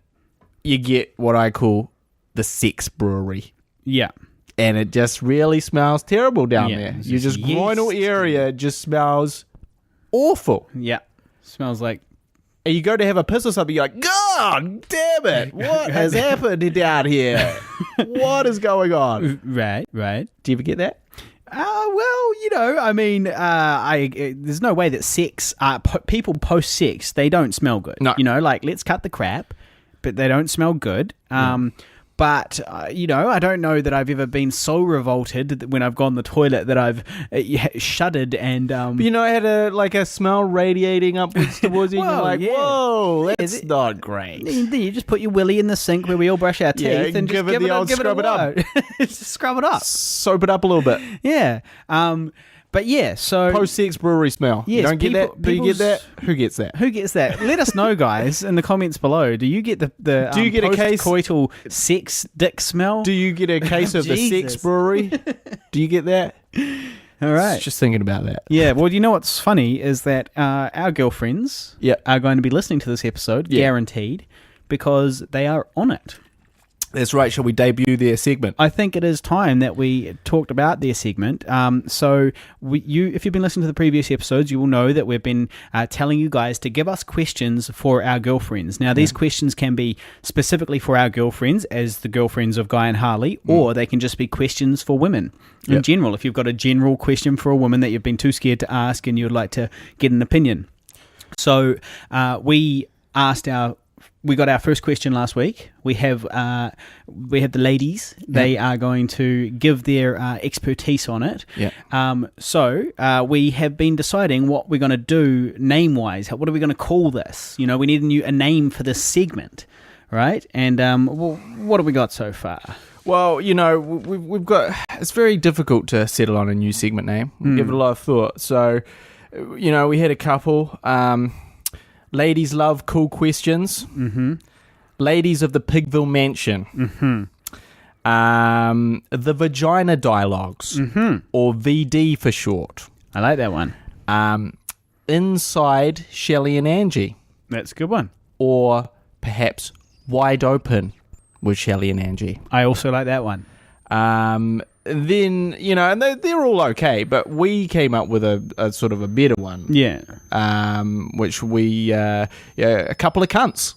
F: you get what I call the sex brewery.
G: Yeah.
F: And it just really smells terrible down there.
G: It's
F: You just
G: yeast.
F: groinal area just smells awful.
G: Yeah. Smells like...
F: And you go to have a piss or something, you're like, God damn it! What has happened down here? What is going on?
G: Right.
F: Do you ever get that?
G: There's no way that sex... people post-sex, they don't smell good.
F: No.
G: Let's cut the crap, but they don't smell good. But, I don't know that I've ever been so revolted that when I've gone to the toilet that I've shuddered and...
F: But I had a smell radiating upwards towards you and you're like,
G: yeah.
F: whoa, that's not great.
G: Then you just put your willy in the sink where we all brush our teeth and
F: give
G: just
F: it the old scrub it up.
G: Just scrub it up.
F: Soap it up a little bit.
G: Yeah. But yeah, so...
F: Post-sex brewery smell.
G: Yes,
F: You don't get that? Do you get that? Who gets that?
G: Who gets that? Let us know, guys, in the comments below. Do you get the
F: Do you get a case-
G: post-coital sex dick smell?
F: Do you get a case of the
G: Jesus.
F: sex brewery? Do you get that?
G: All right.
F: Just thinking about that.
G: Yeah, well, you know what's funny is that our girlfriends are going to be listening to this episode, guaranteed, because they are on it.
F: That's right. Shall we debut their segment?
G: I think it is time that we talked about their segment. So if you've been listening to the previous episodes, you will know that we've been telling you guys to give us questions for our girlfriends. Now, these questions can be specifically for our girlfriends, as the girlfriends of Guy and Harley, or they can just be questions for women in general. If you've got a general question for a woman that you've been too scared to ask and you'd like to get an opinion. So we got our first question last week. We have the ladies. They are going to give their expertise on it. Yeah. So we have been deciding what we're going to do name-wise. What are we going to call this? You know, we need a name for this segment, right? And what have we got so far?
F: Well, you know, we've got... It's very difficult to settle on a new segment name. We give it a lot of thought. So, you know, we had a couple... Ladies love cool questions. Mm-hmm. Ladies of the Pigville Mansion. Mm-hmm. The Vagina Dialogues. Mm-hmm. Or VD for short.
G: I like that one.
F: Inside Shelley and Angie.
G: That's a good one.
F: Or perhaps Wide Open with Shelley and Angie.
G: I also like that one.
F: Then, you know, and they're all okay, but we came up with a sort of a better one.
G: Yeah.
F: Which we, a couple of cunts.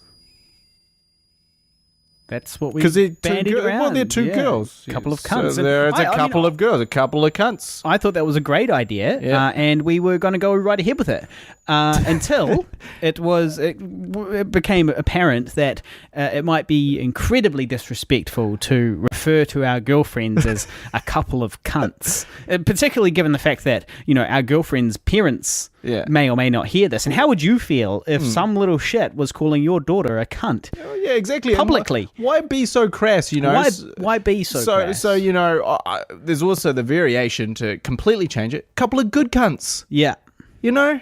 G: That's what we
F: bandied around. Well, they're two girls.
G: A couple of cunts.
F: So it's a couple of girls, a couple of cunts.
G: I thought that was a great idea, and we were going to go right ahead with it until it became apparent that it might be incredibly disrespectful to refer to our girlfriends as a couple of cunts, particularly given the fact that, you know, our girlfriends' parents may or may not hear this. And how would you feel if some little shit was calling your daughter a cunt?
F: Yeah, exactly.
G: Publicly.
F: Why be so crass, you know?
G: Why be so crass?
F: So, you know, there's also the variation to completely change it. Couple of good cunts.
G: Yeah.
F: You know?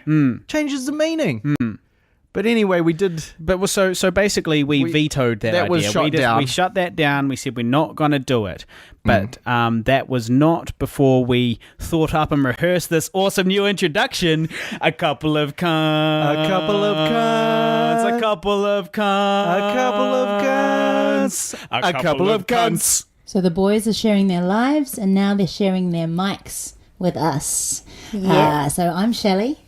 F: Changes the meaning. But anyway, we did...
G: But so basically we vetoed that idea.
F: That was shot down.
G: We shut that down. We said we're not going to do it. But that was not before we thought up and rehearsed this awesome new introduction. A couple of cunts.
F: A couple of cunts.
G: A couple of cunts.
F: A couple of cunts.
G: A couple of cunts.
H: So the boys are sharing their lives, and now they're sharing their mics with us.
I: Yeah.
H: So I'm Shelley.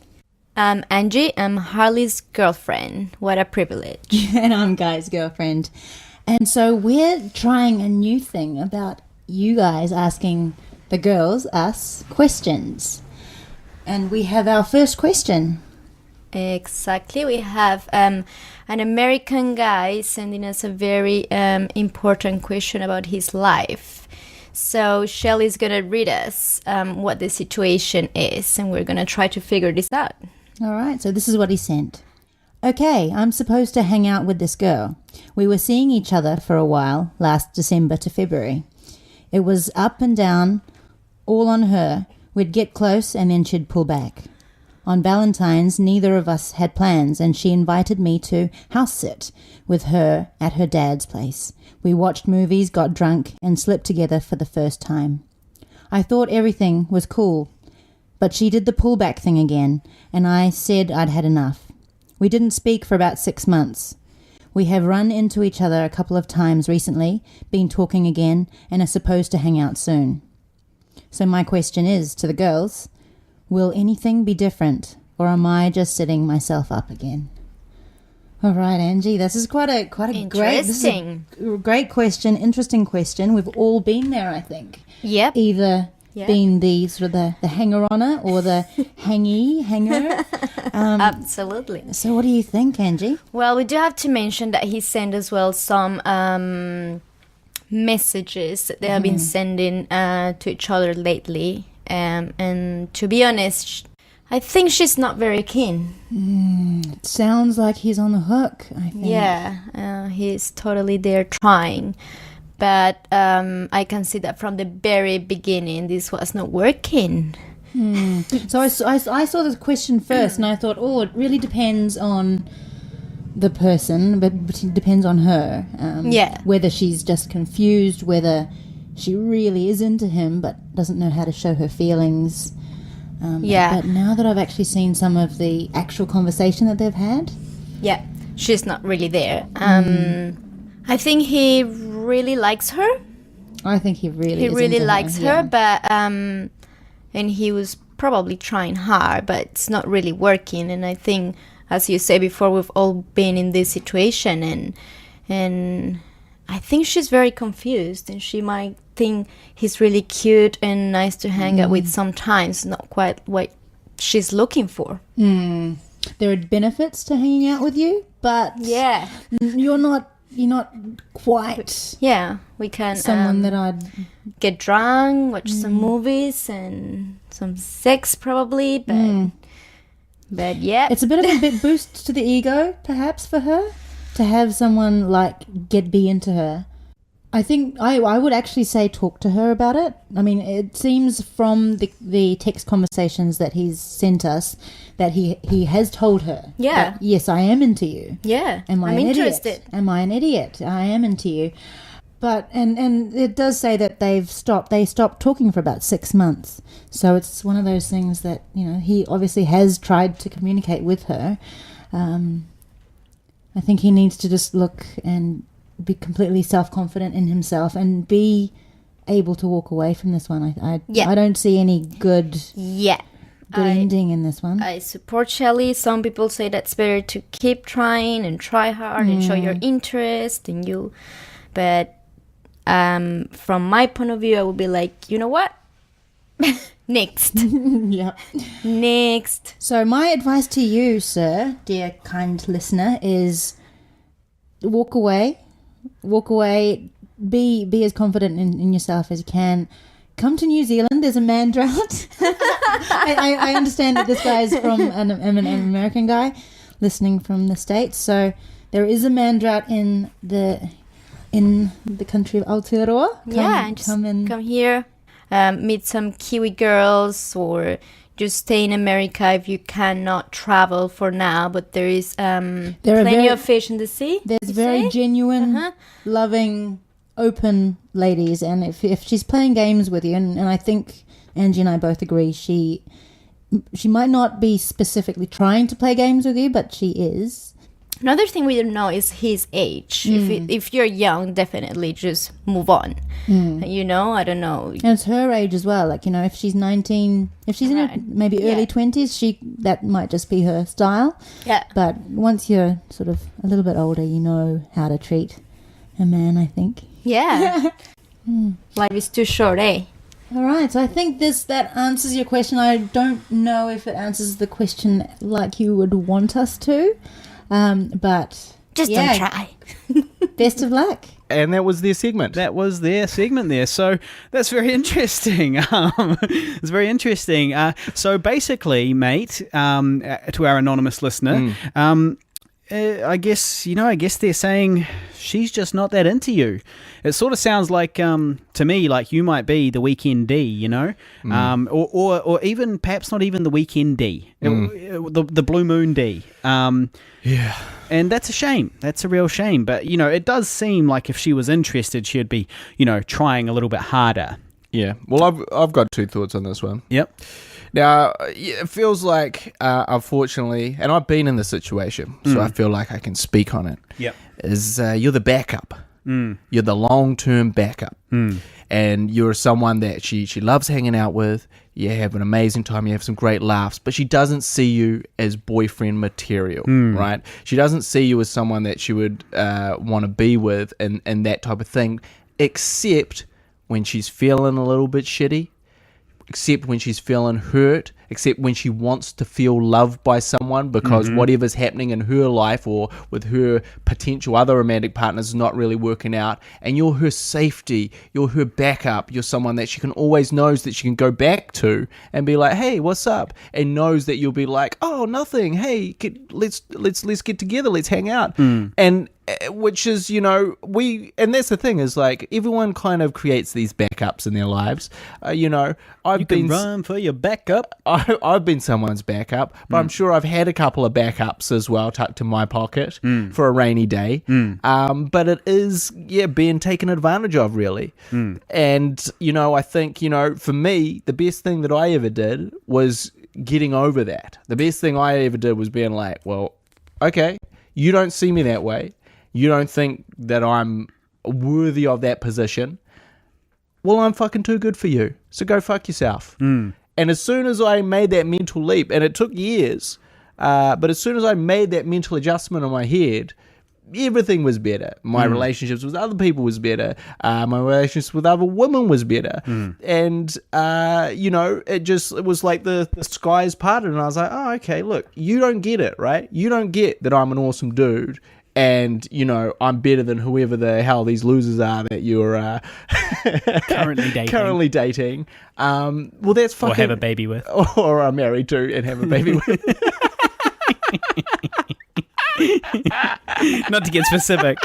I: I'm Angie. I'm Harley's girlfriend. What a privilege.
H: And I'm Guy's girlfriend. And so we're trying a new thing about you guys asking the girls, us, questions. And we have our first question.
I: Exactly. We have an American guy sending us a very important question about his life. So Shelley's going to read us what the situation is, and we're going to try to figure this out.
H: All right, so this is what he sent. Okay, I'm supposed to hang out with this girl. We were seeing each other for a while, last December to February. It was up and down, all on her. We'd get close and then she'd pull back. On Valentine's, neither of us had plans, and she invited me to house sit with her at her dad's place. We watched movies, got drunk, and slept together for the first time. I thought everything was cool, but she did the pullback thing again, and I said I'd had enough. We didn't speak for about 6 months. We have run into each other a couple of times recently, been talking again, and are supposed to hang out soon. So my question is to the girls, will anything be different, or am I just setting myself up again? All right, Angie, this is quite a great question, interesting question. We've all been there, I think.
I: Yep.
H: Either being the sort of the hanger-oner or the hanger.
I: Absolutely.
H: So what do you think, Angie?
I: Well, we do have to mention that he sent as well some messages that they have been sending to each other lately. And to be honest, I think she's not very keen.
H: It sounds like he's on the hook, I think.
I: Yeah, he's totally there trying. But I can see that from the very beginning, this was not working.
H: So I saw this question first, and I thought, it really depends on the person, but it depends on her. Whether she's just confused, whether she really is into him but doesn't know how to show her feelings.
I: Yeah.
H: But now that I've actually seen some of the actual conversation that they've had,
I: Yeah, she's not really there. I think he really likes her.
H: I think he really
I: He
H: is
I: really
H: into
I: likes
H: yeah.
I: her, but and he was probably trying hard, but it's not really working. And I think, as you say before, we've all been in this situation, and I think she's very confused, and she might think he's really cute and nice to hang out with sometimes, not quite what she's looking for.
H: There are benefits to hanging out with you, but
I: Yeah.
H: you're not quite
I: Yeah, we can
H: someone that I'd
I: get drunk, watch some movies, and some sex probably, but yeah.
H: It's a bit of a bit boost to the ego, perhaps, for her to have someone like be into her. I think I would actually say talk to her about it. I mean, it seems from the text conversations that he's sent us that he has told her.
I: Yeah.
H: that, yes, I am into you.
I: Yeah,
H: Am I
I: I'm
H: an
I: interested.
H: idiot? Am I an idiot? I am into you. But and it does say that they stopped talking for about 6 months. So it's one of those things that, he obviously has tried to communicate with her. I think he needs to just look and be completely self-confident in himself and be able to walk away from this one. I don't see any good
I: Yeah.
H: ending in this one.
I: I support Shelley. Some people say that's better to keep trying and try hard and show your interest in you. But from my point of view, I would be like, you know what? Next.
H: Yeah.
I: Next.
H: So my advice to you, sir, dear kind listener, is walk away. Walk away. Be as confident in yourself as you can. Come to New Zealand. There's a man drought. I understand that this guy is from an American guy listening from the States. So there is a man drought in the country of Aotearoa.
I: Come here. Meet some Kiwi girls, or just stay in America if you cannot travel for now. But there is plenty of fish in the sea.
H: There's very genuine, loving, open ladies, and if she's playing games with you, and I think Angie and I both agree, she might not be specifically trying to play games with you, but she is.
I: Another thing we don't know is his age. If you're young, definitely just move on. I don't know.
H: And it's her age as well. Like, if she's 19, if she's in her maybe early 20s, that might just be her style.
I: Yeah.
H: But once you're sort of a little bit older, you know how to treat a man, I think.
I: Yeah. Life is too short, eh?
H: All right, so I think that answers your question. I don't know if it answers the question like you would want us to, but
I: just don't try.
H: Best of luck.
F: And that was their segment.
G: That was their segment there. So that's very interesting. It's very interesting. So basically, mate, to our anonymous listener, I guess they're saying she's just not that into you. It sort of sounds like, to me, like you might be the weekend D, or even perhaps not even the weekend D, the blue moon D.
F: Yeah.
G: And that's a shame. That's a real shame. But, it does seem like if she was interested, she'd be, trying a little bit harder.
F: Yeah. Well, I've got two thoughts on this one.
G: Yep.
F: Now, it feels like, unfortunately, and I've been in this situation, so I feel like I can speak on it.
G: Yep.
F: Is you're the backup. You're the long-term backup. And you're someone that she loves hanging out with. You have an amazing time. You have some great laughs. But she doesn't see you as boyfriend material, right? She doesn't see you as someone that she would want to be with and that type of thing, except when she's feeling a little bit shitty, except when she's feeling hurt, except when she wants to feel loved by someone because whatever's happening in her life or with her potential other romantic partners is not really working out, and you're her safety, you're her backup, you're someone that she can always knows that she can go back to and be like, hey, what's up? And knows that you'll be like, oh, nothing, hey, let's get together, let's hang out. And which is, you know, and that's the thing is like everyone kind of creates these backups in their lives. You know,
G: You can run for your backup.
F: I've been someone's backup, but I'm sure I've had a couple of backups as well tucked in my pocket for a rainy day. But it is, being taken advantage of, really. And, you know, I think, you know, for me, the best thing that I ever did was getting over that. The best thing I ever did was being like, well, okay, you don't see me that way. You don't think that I'm worthy of that position. Well, I'm fucking too good for you. So go fuck yourself. And as soon as I made that mental leap, and it took years, but as soon as I made that mental adjustment in my head, everything was better. My relationships with other people was better. My relationships with other women was better. And, you know, it was like the skies parted, and I was like, oh, okay, look, you don't get it, right? You don't get that I'm an awesome dude. And, you know, I'm better than whoever the hell these losers are that you're currently dating. Well, that's fucking...
G: Or have a baby with.
F: Or are married to and have a baby with.
G: Not to get specific.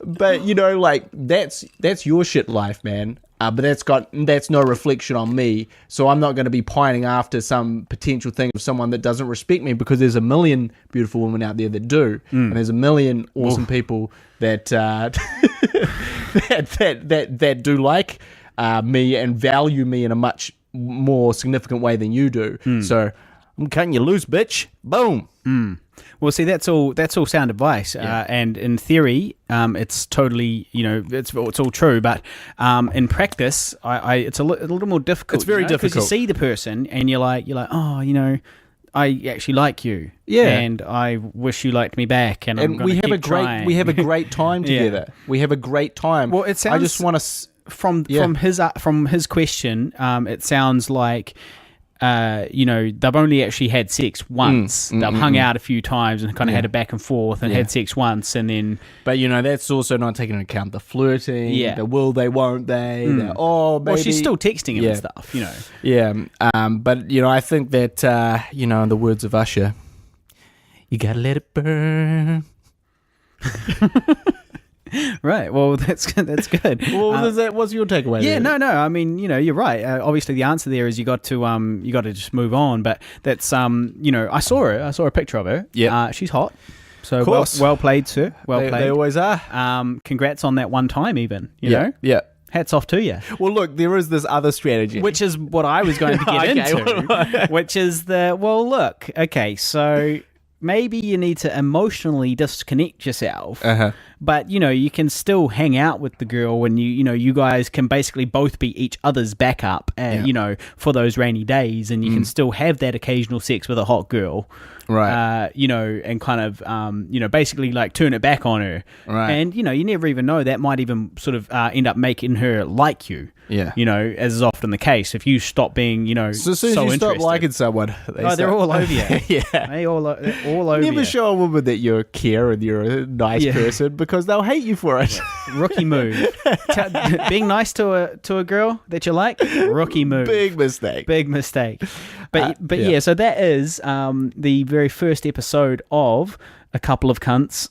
F: But, you know, like, that's your shit life, man. But that's no reflection on me, so I'm not going to be pining after some potential thing of someone that doesn't respect me, because there's a million beautiful women out there that do, and there's a million awesome people that that do like me and value me in a much more significant way than you do. So I'm cutting you loose, bitch. Boom.
G: Well, see, that's all sound advice, and in theory, it's totally, you know, it's all true. But in practice, it's a little more difficult.
F: It's very difficult
G: because you see the person and you're like, oh, you know, I actually like you, and I wish you liked me back, and I'm
F: we have
G: keep
F: a great
G: trying.
F: we have a great time together. We have a great time.
G: Well, it sounds.
F: I just want to
G: from his question. It sounds like. You know, they've only actually had sex once. They've hung out a few times and kind of had a back and forth and had sex once, and then...
F: But, you know, that's also not taking into account the flirting, the will they, won't they, the, oh, baby.
G: Well, she's still texting him and stuff, you know.
F: Yeah, but, you know, I think that, you know, in the words of Usher, you gotta let it burn.
G: Right. Well, that's good.
F: Well, what's your takeaway?
G: Yeah.
F: there?
G: No. I mean, you know, you're right. Obviously, the answer there is you got to just move on. But that's you know, I saw her. I saw a picture of her.
F: Yeah.
G: She's hot. So well played, sir. Well played.
F: They always are.
G: Congrats on that one time, even. You know.
F: Yeah.
G: Hats off to you.
F: Well, look, there is this other strategy,
G: which is what I was going to get into. Which is look. Okay, so. Maybe you need to emotionally disconnect yourself, but, you know, you can still hang out with the girl, and you guys can basically both be each other's backup, you know, for those rainy days, and you can still have that occasional sex with a hot girl,
F: right?
G: You know, and kind of, you know, basically like turn it back on her,
F: right?
G: And, you know, you never even know, that might even sort of end up making her like you.
F: Yeah,
G: you know, as is often the case. If you stop being, you know,
F: so as soon as you stop liking someone,
G: they're all over you. They all over
F: Never
G: you.
F: show a woman that you care and you're a nice person, because they'll hate you for it.
G: Rookie move. Being nice to a girl that you like, rookie move.
F: Big mistake.
G: But yeah, so that is the very first episode of A Couple of Cunts,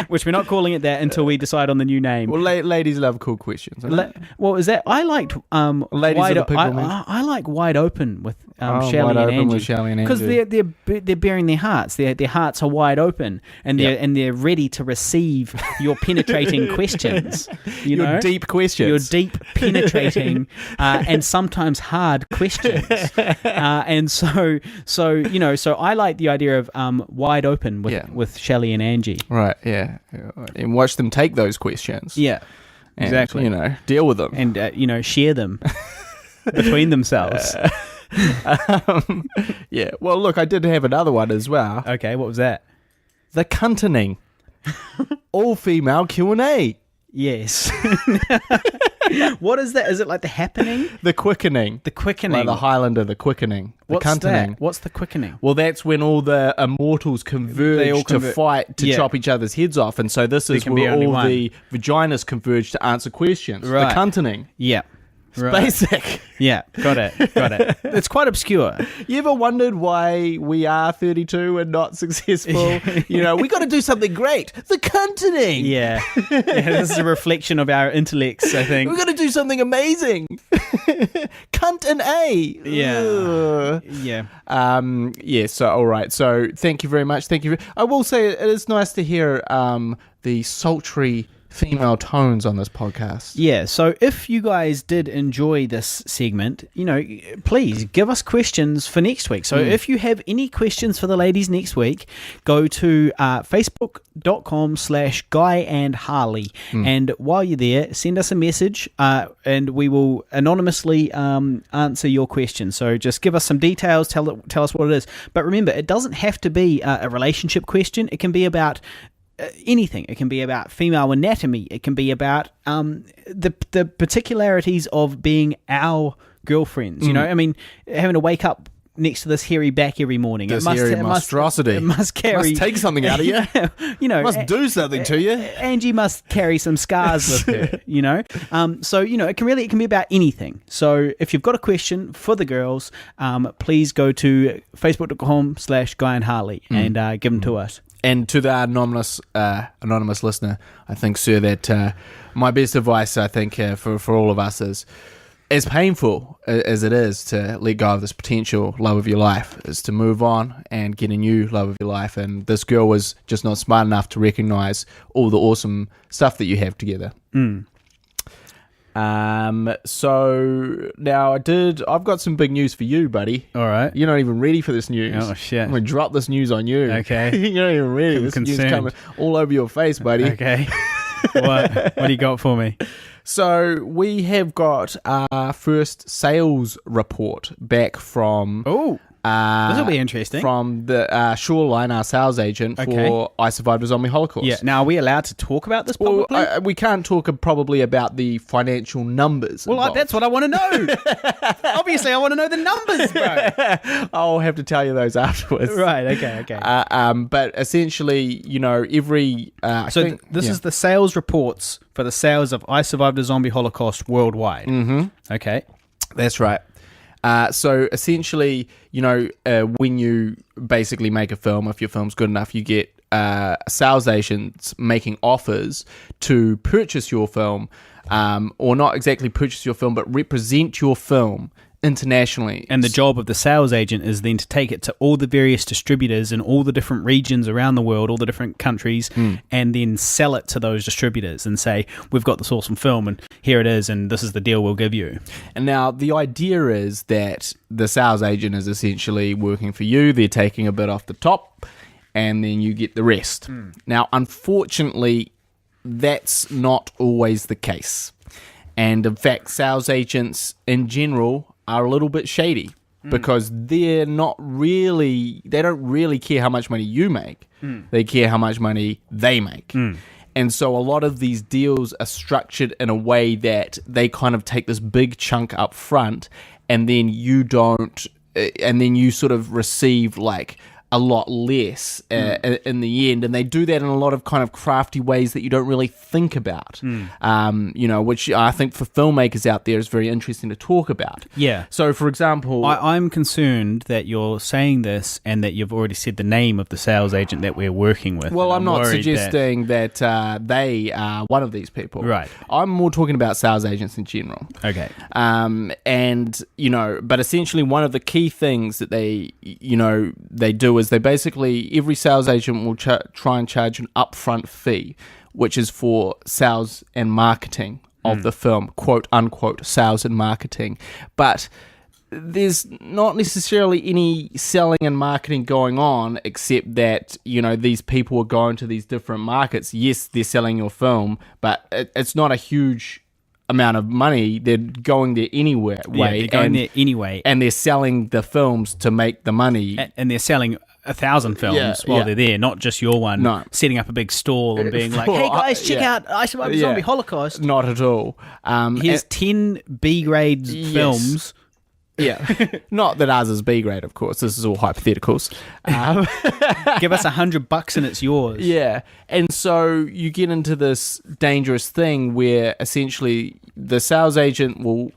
G: which we're not calling it that until we decide on the new name.
F: Well, ladies love cool questions.
G: Well, is that I liked I like Wide Open with Shelley and Angie, because they're bearing their hearts. Their hearts are wide open, and they're ready to receive your penetrating questions.
F: Your deep questions.
G: Your deep, penetrating, and sometimes hard questions. And so you know, so I like the idea of Wide Open with Shelley and Angie.
F: Right. Yeah. And watch them take those questions.
G: Yeah.
F: And,
G: exactly.
F: You know, deal with them,
G: and you know, share them between themselves.
F: Yeah. Well, look, I did have another one as well.
G: Okay, what was that?
F: The Cuntoning. All female Q&A.
G: Yes. What is that? Is it like the happening?
F: The quickening.
G: The quickening.
F: Like the Highlander, the quickening. The
G: What's
F: Cuntoning.
G: that? What's the quickening?
F: Well, that's when all the immortals converge to fight to chop each other's heads off. And so this is where all the vaginas converge to answer questions.
G: Right.
F: The Cuntoning.
G: Yeah.
F: It's basic.
G: Yeah, got it. It's quite obscure.
F: You ever wondered why we are 32 and not successful? You know, we got to do something great. The cunting.
G: Yeah. This is a reflection of our intellects, I think.
F: We've got to do something amazing. Cunt and A.
G: Yeah.
F: Ugh.
G: Yeah.
F: So all right. So thank you very much. Thank you. I will say it is nice to hear the sultry female tones on this podcast.
G: Yeah, so if you guys did enjoy this segment, you know, please give us questions for next week. So if you have any questions for the ladies next week, go to facebook.com/guyandharley. And while you're there, send us a message and we will anonymously answer your question. So just give us some details, tell us what it is. But remember, it doesn't have to be a relationship question. It can be about anything. It can be about female anatomy. It can be about the particularities of being our girlfriends. You know, I mean, having to wake up next to this hairy back every morning.
F: This hairy monstrosity.
G: It must carry...
F: Must take something out of you.
G: You know,
F: must do something to you.
G: Angie must carry some scars with her, you know. So, you know, it can be about anything. So if you've got a question for the girls, please go to facebook.com/guyandharley and give them to us.
F: And to the anonymous listener, I think, sir, that my best advice, I think, for all of us is, as painful as it is to let go of this potential love of your life, is to move on and get a new love of your life. And this girl was just not smart enough to recognize all the awesome stuff that you have together. So now I've got some big news for you, buddy.
G: All right.
F: You're not even ready for this news.
G: Oh, shit.
F: I'm going to drop this news on you.
G: Okay.
F: You're not even ready. This news is coming all over your face, buddy.
G: Okay. What do you got for me?
F: So we have got our first sales report back from...
G: Oh. This will be interesting.
F: From the Shoreline, our sales agent for I Survived a Zombie Holocaust.
G: Yeah. Now, are we allowed to talk about this publicly?
F: Well, we can't talk probably about the financial numbers.
G: Well, that's what I want to know. Obviously, I want to know the numbers, bro.
F: I'll have to tell you those afterwards.
G: Right. Okay.
F: But essentially, you know, every...
G: this is the sales reports for the sales of I Survived a Zombie Holocaust worldwide. Mm-hmm. Okay.
F: That's right. So essentially, you know, when you basically make a film, if your film's good enough, you get sales agents making offers to purchase your film, or not exactly purchase your film, but represent your film internationally.
G: And the job of the sales agent is then to take it to all the various distributors in all the different regions around the world, all the different countries, and then sell it to those distributors and say, we've got this awesome film and here it is and this is the deal we'll give you.
F: And now the idea is that the sales agent is essentially working for you. They're taking a bit off the top and then you get the rest. Now, unfortunately, that's not always the case. And in fact, sales agents in general are a little bit shady because they don't really care how much money you make. They care how much money they make. And so a lot of these deals are structured in a way that they kind of take this big chunk up front and then you sort of receive like a lot less in the end, and they do that in a lot of kind of crafty ways that you don't really think about, you know, which I think for filmmakers out there is very interesting to talk about.
G: Yeah.
F: So, for example...
G: I'm concerned that you're saying this and that you've already said the name of the sales agent that we're working with.
F: Well, I'm not suggesting that they are one of these people.
G: Right.
F: I'm more talking about sales agents in general.
G: Okay.
F: And, you know, but essentially one of the key things that they do is they basically, every sales agent will try and charge an upfront fee, which is for sales and marketing of the film, quote unquote, sales and marketing. But there's not necessarily any selling and marketing going on, except that, you know, these people are going to these different markets. Yes, they're selling your film, but it's not a huge amount of money. They're going there anyway.
G: They're going there anyway.
F: And they're selling the films to make the money.
G: And they're selling 1,000 films while they're there, not just your one.
F: No.
G: Setting up a big stall and being like, hey guys, check out I Survived a Zombie Holocaust.
F: Not at all.
G: Here's 10 B-grade films.
F: Yeah. Not that ours is B-grade, of course. This is all hypotheticals.
G: Give us $100 and it's yours.
F: Yeah. And so you get into this dangerous thing where essentially the sales agent will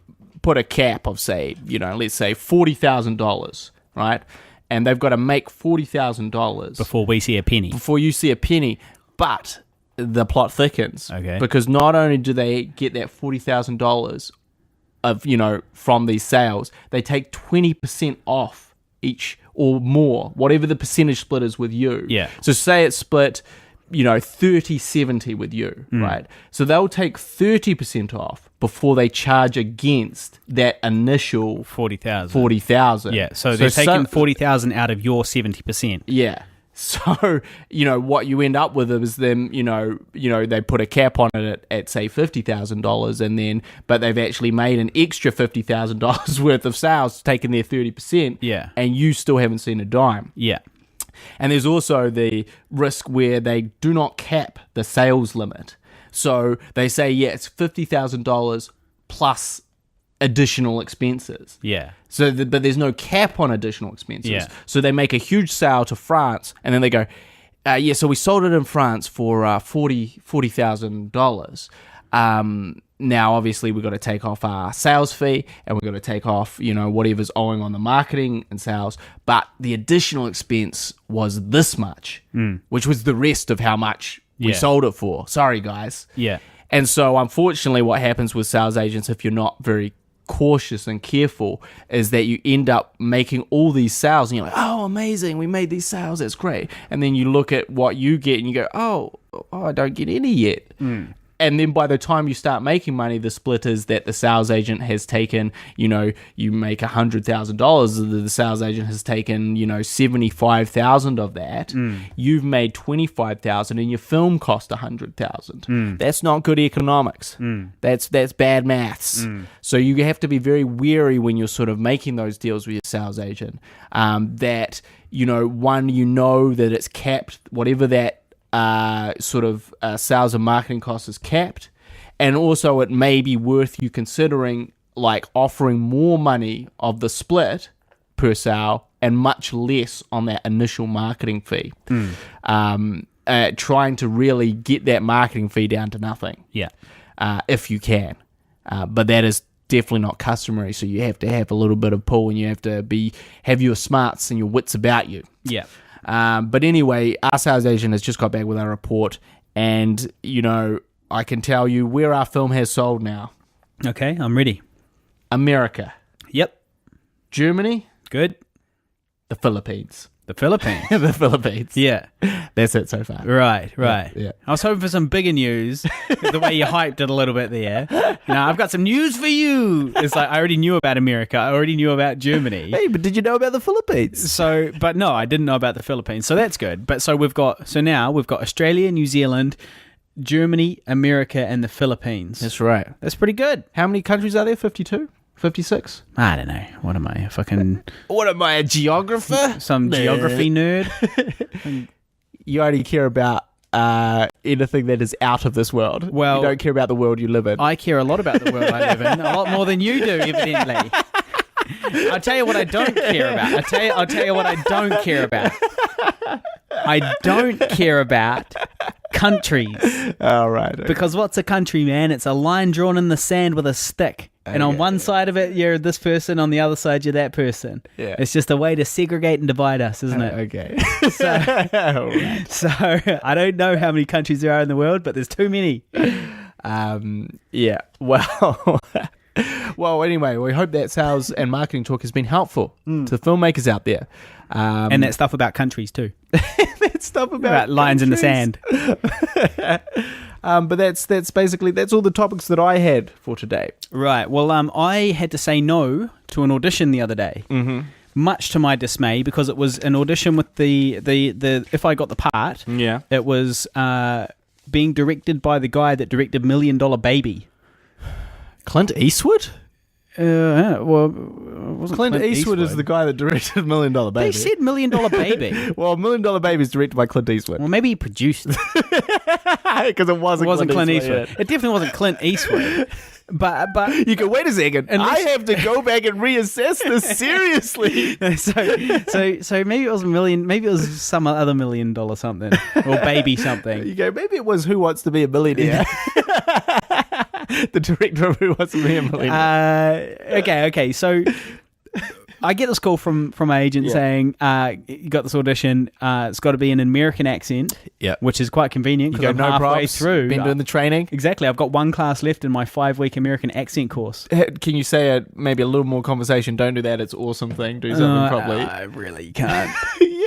F: put a cap of, say, let's say $40,000, right? And they've got to make $40,000
G: Before we see a penny.
F: before you see a penny. But the plot thickens.
G: Okay.
F: Because not only do they get that $40,000 of, from these sales, they take 20% off each or more, whatever the percentage split is with you.
G: Yeah.
F: So say it's split, 30-70 with you, right? So they'll take 30% off before they charge against that initial
G: 40,000.
F: 40,000.
G: Yeah, so they're taking 40,000 out of your 70%.
F: Yeah. So, what you end up with is them, they put a cap on it at say $50,000 and then, but they've actually made an extra $50,000 worth of sales, taking their 30%.
G: Yeah.
F: And you still haven't seen a dime.
G: Yeah.
F: And there's also the risk where they do not cap the sales limit. So they say, it's $50,000 plus additional expenses.
G: Yeah.
F: So, but there's no cap on additional expenses.
G: Yeah.
F: So they make a huge sale to France, and then they go, so we sold it in France for $40,000. Now, obviously, we've got to take off our sales fee, and we've got to take off, whatever's owing on the marketing and sales. But the additional expense was this much, which was the rest of how much we sold it for. Sorry, guys.
G: Yeah.
F: And so, unfortunately, what happens with sales agents, if you're not very cautious and careful, is that you end up making all these sales, and you're like, oh, amazing, we made these sales, that's great. And then you look at what you get, and you go, oh I don't get any yet. And then by the time you start making money, the split is that the sales agent has taken, you make $100,000. The sales agent has taken, 75,000 of that. You've made 25,000, and your film cost 100,000. That's not good economics. That's bad maths. So you have to be very wary when you're sort of making those deals with your sales agent. That that it's capped, whatever that sales and marketing cost is capped, and also it may be worth you considering like offering more money of the split per sale and much less on that initial marketing fee. Trying to really get that marketing fee down to nothing.
G: Yeah.
F: If you can, but that is definitely not customary. So you have to have a little bit of pull, and you have to have your smarts and your wits about you.
G: Yeah.
F: But anyway, our sales agent has just got back with our report, and, I can tell you where our film has sold now.
G: Okay, I'm ready.
F: America.
G: Yep.
F: Germany.
G: Good.
F: The Philippines.
G: The Philippines.
F: The Philippines.
G: Yeah.
F: That's it so far.
G: Right.
F: Yeah.
G: I was hoping for some bigger news, the way you hyped it a little bit there. I've got some news for you. It's like, I already knew about America. I already knew about Germany.
F: Hey, but did you know about the Philippines?
G: But no, I didn't know about the Philippines. So that's good. But now we've got Australia, New Zealand, Germany, America, and the Philippines.
F: That's right.
G: That's pretty good.
F: How many countries are there? 52? 56?
G: I don't know. What am I?
F: What am I, a geographer?
G: Some geography nerd?
F: You only care about anything that is out of this world.
G: Well,
F: you don't care about the world you live in.
G: I care a lot about the world I live in. A lot more than you do, evidently. I'll tell you what I don't care about. I'll tell you what I don't care about. I don't care about countries.
F: Oh, right. Okay.
G: Because what's a country, man? It's a line drawn in the sand with a stick. And on one side of it, you're this person. On the other side, you're that person. Yeah. It's just a way to segregate and divide us, isn't it?
F: Okay.
G: So, right. So I don't know how many countries there are in the world, but there's too many.
F: Yeah. Well... Well, anyway, we hope that sales and marketing talk has been helpful to the filmmakers out there.
G: And that stuff about countries too.
F: That stuff about
G: lines in the sand.
F: But that's all the topics that I had for today.
G: Right. Well, I had to say no to an audition the other day. Mm-hmm. Much to my dismay, because it was an audition with the if I got the part, it was being directed by the guy that directed $1 Million Baby.
F: Clint Eastwood?
G: Well,
F: Clint Eastwood is the guy that directed $1 Million Baby.
G: They said $1 Million Baby.
F: Well, $1 Million Baby is directed by Clint Eastwood.
G: Well, maybe he produced it.
F: Because it wasn't Clint Eastwood.
G: It definitely wasn't Clint Eastwood. But
F: you go, wait a second. I have to go back and reassess this seriously.
G: So maybe it was maybe it was some other $1 million something, or Baby something.
F: You go, maybe it was Who Wants to Be a Millionaire. The director of Who Wants to Be a Millionaire.
G: Okay. So I get this call from my agent saying, you got this audition. It's got to be an American accent, which is quite convenient because I'm halfway through.
F: Been doing the training.
G: Exactly. I've got one class left in my 5-week American accent course.
F: Can you say maybe a little more conversation? Don't do that. It's awesome thing. Do something properly.
G: I really can't.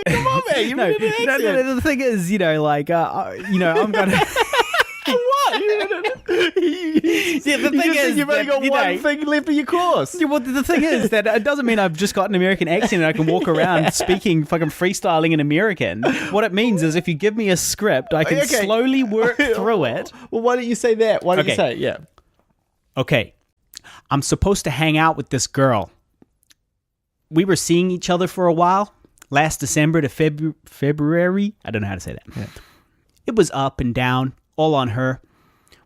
F: Come on, man. You
G: no, the thing is, I'm going to...
F: What? The thing is, you've only got one thing left of your course.
G: Yeah, well, the thing is that it doesn't mean I've just got an American accent and I can walk around speaking fucking freestyling in American. What it means is if you give me a script, I can slowly work through it.
F: Well, why don't you say that? Why don't you say it? Yeah.
G: Okay. I'm supposed to hang out with this girl. We were seeing each other for a while. Last December to February. I don't know how to say that. Yeah. It was up and down. All on her.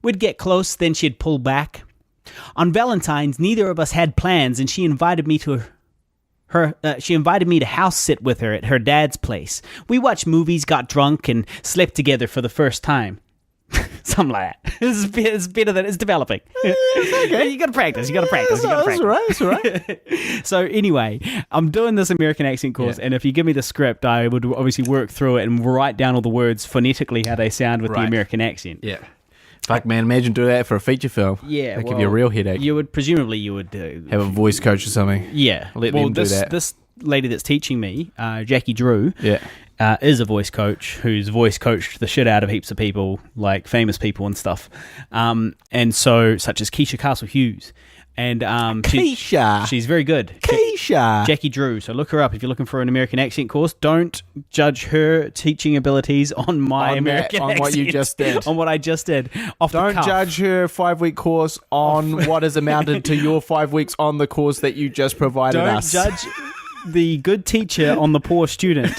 G: We'd get close, then she'd pull back. On Valentine's, neither of us had plans, and she invited me to house sit with her at her dad's place. We watched movies, got drunk, and slept together for the first time. Something like that. It's better than it's developing. It's okay. You got to practice. That's
F: all right.
G: So anyway, I'm doing this American accent course, and if you give me the script, I would obviously work through it and write down all the words phonetically how they sound with the American accent.
F: Yeah. Fuck, man, imagine doing that for a feature film.
G: Yeah,
F: That'd give you a real headache.
G: You would
F: have a voice coach or something.
G: Yeah.
F: Let them do that.
G: This lady that's teaching me, Jackie Drew, is a voice coach who's voice coached the shit out of heaps of people, like famous people and stuff. And so, such as Keisha Castle Hughes. And
F: Keisha.
G: She's very good.
F: Keisha.
G: Jackie Drew. So look her up if you're looking for an American accent course. Don't judge her teaching abilities on my American accent.
F: On what you just did.
G: On what I just did.
F: Don't judge her 5-week course on what has amounted to your 5 weeks on the course that you just provided us.
G: Don't judge the good teacher on the poor student.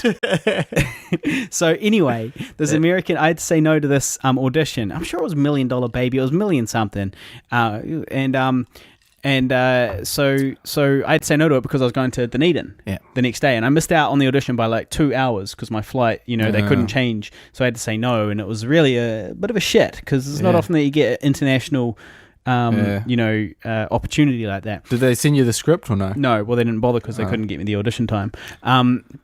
G: So anyway, this American, I had to say no to this audition. I'm sure it was $1 Million Baby. It was million something. So I had to say no to it because I was going to Dunedin the next day, and I missed out on the audition by like 2 hours because my flight, they couldn't change, so I had to say no, and it was really a bit of a shit because it's not often that you get international opportunity like that.
F: Did they send you the script or no?
G: No, well they didn't bother because they couldn't get me the audition time.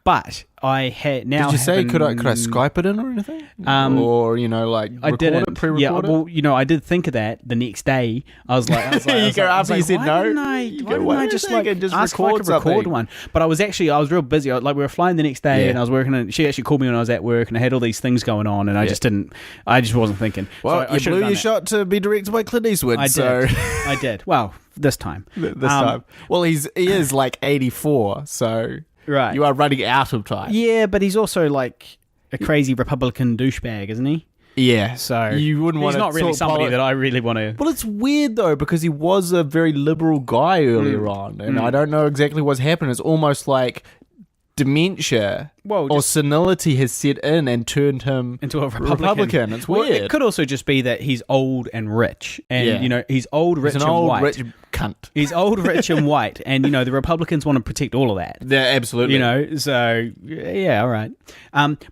G: But I had now.
F: Did you say could I Skype it in or anything? Or
G: I didn't.
F: Pre-record
G: yeah,
F: it?
G: well, I did think of that the next day. I was like,
F: you go after you said no.
G: Why didn't I just ask if I could record one? But I was real busy. We were flying the next day, and I was working. And she actually called me when I was at work, and I had all these things going on, and I just didn't. I just wasn't thinking.
F: Well,
G: so
F: you blew your shot to be directed by Clint Eastwood.
G: I did. Well, this time.
F: Time. Well, he is like 84, so.
G: Right.
F: You are running out of time.
G: Yeah, but he's also like a crazy Republican douchebag, isn't he?
F: Yeah.
G: So
F: you wouldn't want to.
G: He's not really somebody that I really want to.
F: Well, it's weird though because he was a very liberal guy earlier on, and I don't know exactly what's happened. It's almost like dementia or senility has set in and turned him
G: into a Republican.
F: It's weird.
G: It could also just be that he's old and rich, and he's old, rich,
F: he's an
G: and
F: old,
G: white.
F: Rich cunt.
G: He's old, rich, and white, and the Republicans want to protect all of that.
F: Yeah, absolutely.
G: So yeah, all right.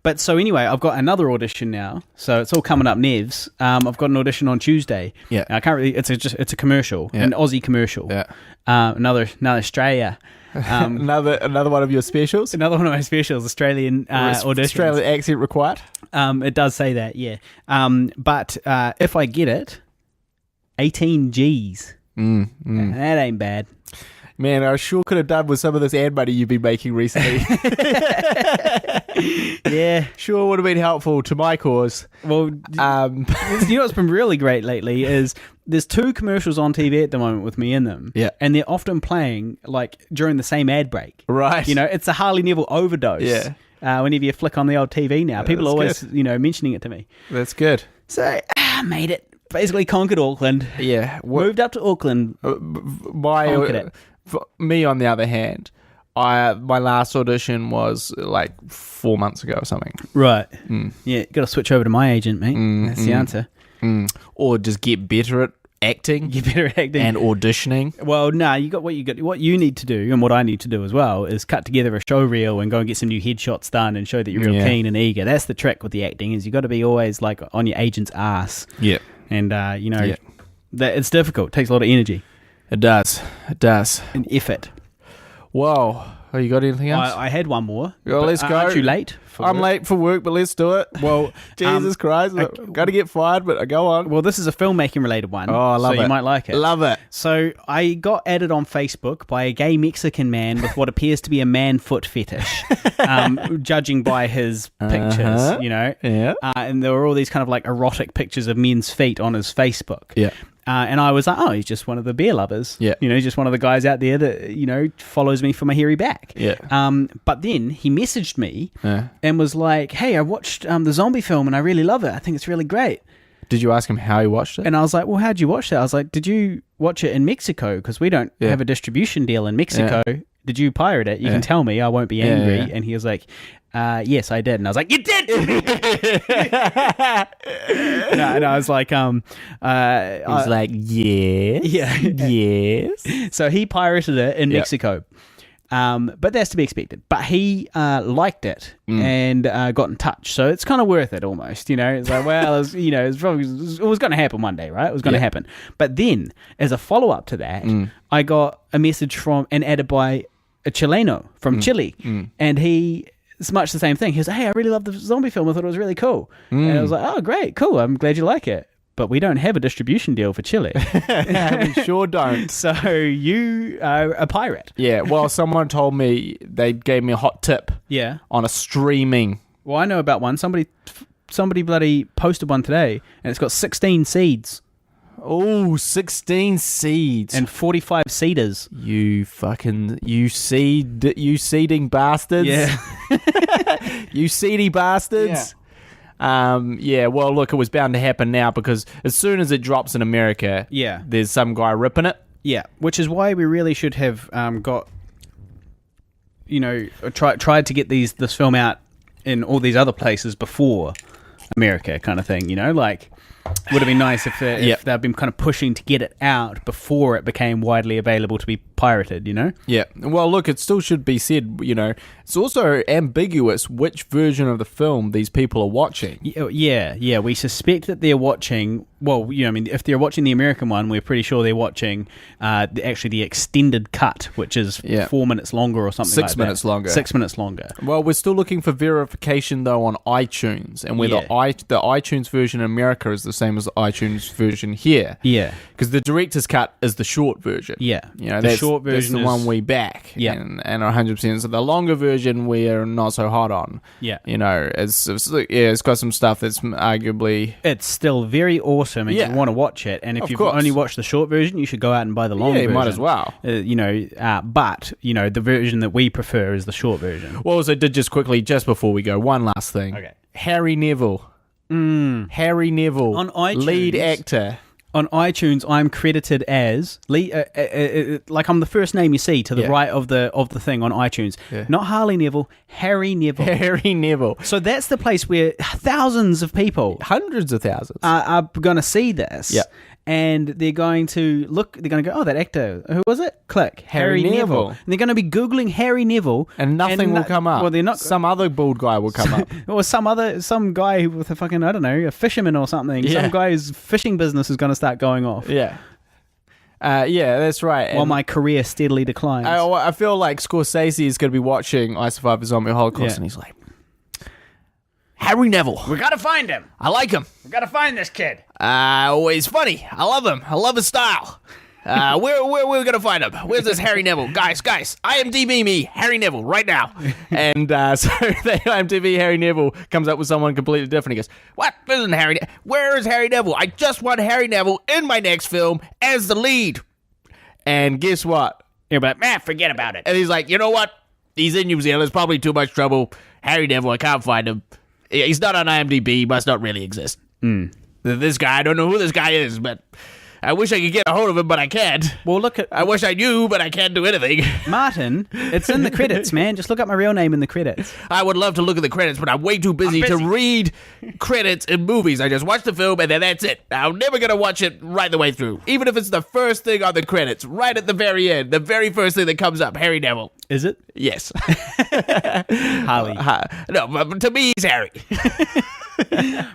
G: But so anyway, I've got another audition now, so it's all coming up. Nevs. I've got an audition on Tuesday.
F: Yeah,
G: I can't really. It's a commercial, an Aussie commercial.
F: Yeah,
G: another Australia.
F: Another one of your specials.
G: Another one of my specials, Australian auditions.
F: Australian accent required.
G: It does say that, yeah. But if I get it, 18 G's. That ain't bad.
F: Man, I sure could have done with some of this ad money you've been making recently.
G: Yeah.
F: Sure would have been helpful to my cause.
G: Well, what's been really great lately is there's 2 commercials on TV at the moment with me in them.
F: Yeah.
G: And they're often playing like during the same ad break.
F: Right.
G: It's a Harley Neville overdose.
F: Yeah.
G: Whenever you flick on the old TV now, people are always, mentioning it to me.
F: That's good.
G: So, I made it. Basically conquered Auckland.
F: Yeah.
G: Moved up to Auckland. Conquered it.
F: For me, on the other hand, my last audition was like 4 months ago or something.
G: Right. Yeah, got to switch over to my agent, mate. That's the answer.
F: Or just get better at acting.
G: Get better at acting
F: and auditioning.
G: Well, no, you got what you got. What you need to do, and what I need to do as well, is cut together a show reel and go and get some new headshots done and show that you're real keen and eager. That's the trick with the acting. Is you got to be always like on your agent's ass.
F: Yeah.
G: And That it's difficult. It takes a lot of energy
F: It does.
G: and effort.
F: Whoa. Oh, you got anything else?
G: I had one more.
F: Well,
G: but
F: let's go.
G: Aren't you late?
F: I'm late for work, but let's do it.
G: Well,
F: Jesus Christ. Got to get fired, but go on.
G: Well, this is a filmmaking related one.
F: Oh, I love
G: so
F: it.
G: you might like it.
F: Love it.
G: So I got added on Facebook by a gay Mexican man with what appears to be a man foot fetish, judging by his pictures, you know.
F: Yeah.
G: And there were all these kind of like erotic pictures of men's feet on his Facebook.
F: Yeah.
G: And I was like, oh, he's just one of the beer lovers.
F: Yeah.
G: You know, he's just one of the guys out there that, you know, follows me for my hairy back.
F: Yeah.
G: But then he messaged me and was like, hey, I watched the zombie film and I really love it. I think it's really great.
F: Did you ask him how he watched it?
G: And I was like, well, how'd you watch that? I was like, did you watch it in Mexico? Because we don't have a distribution deal in Mexico.
F: Yeah.
G: Did you pirate it? You can tell me. I won't be angry.
F: Yeah.
G: And he was like, yes, I did. And I was like, you did? And I was like,
F: He's like, yes.
G: yeah.
F: Yes.
G: So he pirated it in Mexico. But that's to be expected. But he liked it and got in touch. So it's kind of worth it almost, you know. It's like, well, it was going to happen one day, right? It was going to happen. But then, as a follow-up to that, I got a message from and added by a Chileno from Chile. And it's much the same thing. He was like, hey, I really love the zombie film. I thought it was really cool. And I was like, oh, great, cool. I'm glad you like it. But we don't have a distribution deal for Chile.
F: We sure don't.
G: So you are a pirate.
F: Yeah, well, someone told me, they gave me a hot tip
G: Yeah.
F: on a streaming.
G: Well, I know about one. Somebody bloody posted one today, and it's got 16 seeds
F: Oh, 16 seeds.
G: and 45 seeders.
F: You seeding bastards.
G: Yeah.
F: You seedy bastards. Yeah, well, look, it was bound to happen now because as soon as it drops in America,
G: Yeah.
F: there's some guy ripping it.
G: Yeah, which is why we really should have got, you know, tried to get this film out in all these other places before America, kind of thing. You know, like would have been nice if they'd been kind of pushing to get it out before it became widely available to be pirated. You know.
F: Yeah. Well, look, it still should be said, you know, it's also ambiguous which version of the film these people are watching.
G: Yeah. We suspect that they're watching. Well, you know, I mean, if they're watching the American one, we're pretty sure they're watching the extended cut, which is 4 minutes longer or something.
F: 6
G: like
F: minutes
G: that.
F: longer.
G: 6 minminutes longer.
F: Well, we're still looking for verification, though, on iTunes, and where the iTunes version in America is the same as the iTunes version here.
G: Yeah.
F: Because the director's cut is the short version.
G: Yeah.
F: You know,
G: The short version
F: that's the one we back.
G: Yeah.
F: And 100%. So the longer version we're not so hot on.
G: Yeah.
F: You know, it's got some stuff that's arguably...
G: It's still very awesome, and you want to watch it. And if
F: Of
G: you've
F: course.
G: only watched the short version, you should go out and buy the long version.
F: Yeah, you might as well.
G: But you know, the version that we prefer is the short version.
F: Well, so did just quickly, just before we go, one last thing.
G: Okay.
F: Harry Neville. Harry Neville.
G: On iTunes.
F: Lead actor.
G: On iTunes, I'm credited as like I'm the first name you see to the right of the thing on iTunes.
F: Yeah.
G: Not Harley Neville, Harry Neville.
F: Harry Neville.
G: So that's the place where thousands of people,
F: Hundreds of thousands.
G: are going to see this.
F: Yeah.
G: And they're going to look, they're going to go, oh, that actor, who was it? Click.
F: Harry Neville.
G: And they're going to be Googling Harry Neville.
F: And nothing will come up.
G: Well, they're not.
F: Some other bald guy will come up.
G: Or some guy with a fucking, I don't know, a fisherman or something.
F: Yeah.
G: Some guy's fishing business is going to start going off.
F: Yeah. Yeah, that's right.
G: While
F: And
G: my career steadily declines.
F: I feel like Scorsese is going to be watching I Survived the Zombie Holocaust, and he's like, Harry Neville.
G: We got to find him.
F: I like him.
G: We got to find this kid.
F: He's funny. I love him. I love his style. Where we're gonna find him? Where's this Harry Neville? Guys, IMDb me Harry Neville right now. And so the IMDb Harry Neville comes up with someone completely different. He goes, "What? This isn't Harry. Where is Harry Neville? I just want Harry Neville in my next film as the lead." And guess what?
G: You're like, man, forget about it.
F: And he's like, "You know what? He's in New Zealand. It's probably too much trouble. Harry Neville, I can't find him. He's not on IMDb. He must not really exist." This guy, I don't know who this guy is, but I wish I could get a hold of him, but I can't.
G: Well, look at...
F: I wish I knew, but I can't do anything.
G: Martin, it's in the credits, man. Just look up my real name in the credits.
F: I would love to look at the credits, but I'm way too busy to read credits in movies. I just watch the film, and then that's it. I'm never going to watch it right the way through. Even if it's the first thing on the credits, right at the very end, the very first thing that comes up, Harry Neville.
G: Is it?
F: Yes.
G: Harley.
F: No, but to me, he's Harry.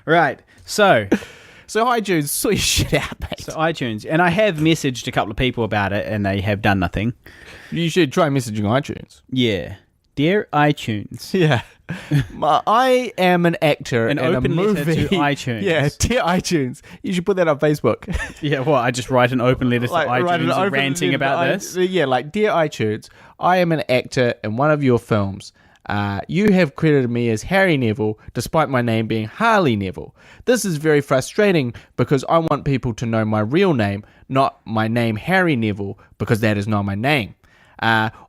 G: Right. So,
F: So iTunes, sort your shit out, mate.
G: So iTunes, and I have messaged a couple of people about it, and they have done nothing.
F: You should try messaging iTunes.
G: Yeah, dear iTunes.
F: Yeah. I am an actor
G: An
F: in a
G: open letter
F: movie.
G: to iTunes.
F: Yeah, dear iTunes. You should put that on Facebook.
G: Yeah, what? I just write an open letter to
F: Write an
G: iTunes
F: open
G: ranting
F: letter
G: about
F: to
G: this.
F: Yeah, like, dear iTunes, I am an actor in one of your films. You have credited me as Harry Neville, despite my name being Harley Neville. This is very frustrating because I want people to know my real name, not my name Harry Neville, because that is not my name.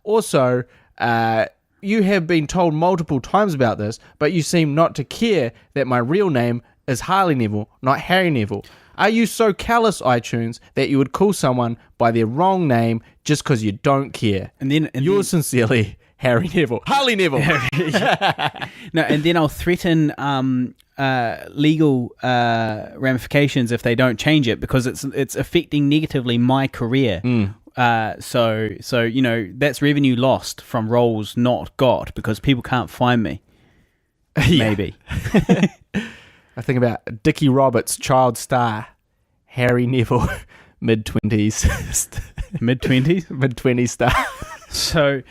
F: Also, you have been told multiple times about this, but you seem not to care that my real name is Harley Neville, not Harry Neville. Are you so callous, iTunes, that you would call someone by their wrong name just because you don't care?
G: And then
F: Yours sincerely, Harry Neville. Harley Neville.
G: No, and then I'll threaten legal ramifications if they don't change it, because it's affecting negatively my career. So you know, that's revenue lost from roles not got because people can't find me. Maybe.
F: I think about Dickie Roberts, child star, Harry Neville, mid-20s.
G: Mid-20s?
F: Mid-20s star.
G: So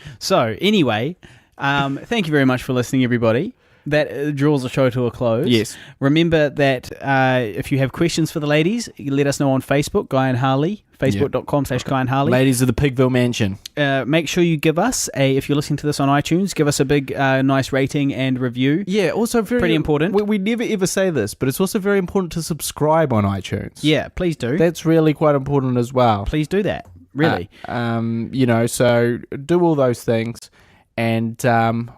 G: anyway, thank you very much for listening, everybody. That draws the show to a close.
F: Yes.
G: Remember that if you have questions for the ladies, you let us know on Facebook, Guy and Harley, facebook.com/Guy and Harley.
F: Ladies of the Pigville Mansion.
G: Make sure you give us if you're listening to this on iTunes, give us a big, nice rating and review.
F: Yeah, also
G: pretty important.
F: We never ever say this, but it's also very important to subscribe on iTunes.
G: Yeah, please do.
F: That's really quite important as well.
G: Please do that. Really.
F: You know, so do all those things, and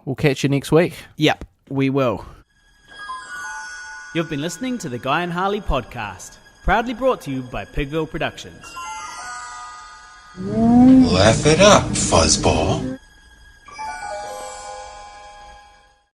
F: we'll catch you next week.
G: Yep, we will. You've been listening to the Guy and Harley podcast, proudly brought to you by Pigville Productions.
D: Laugh it up, fuzzball.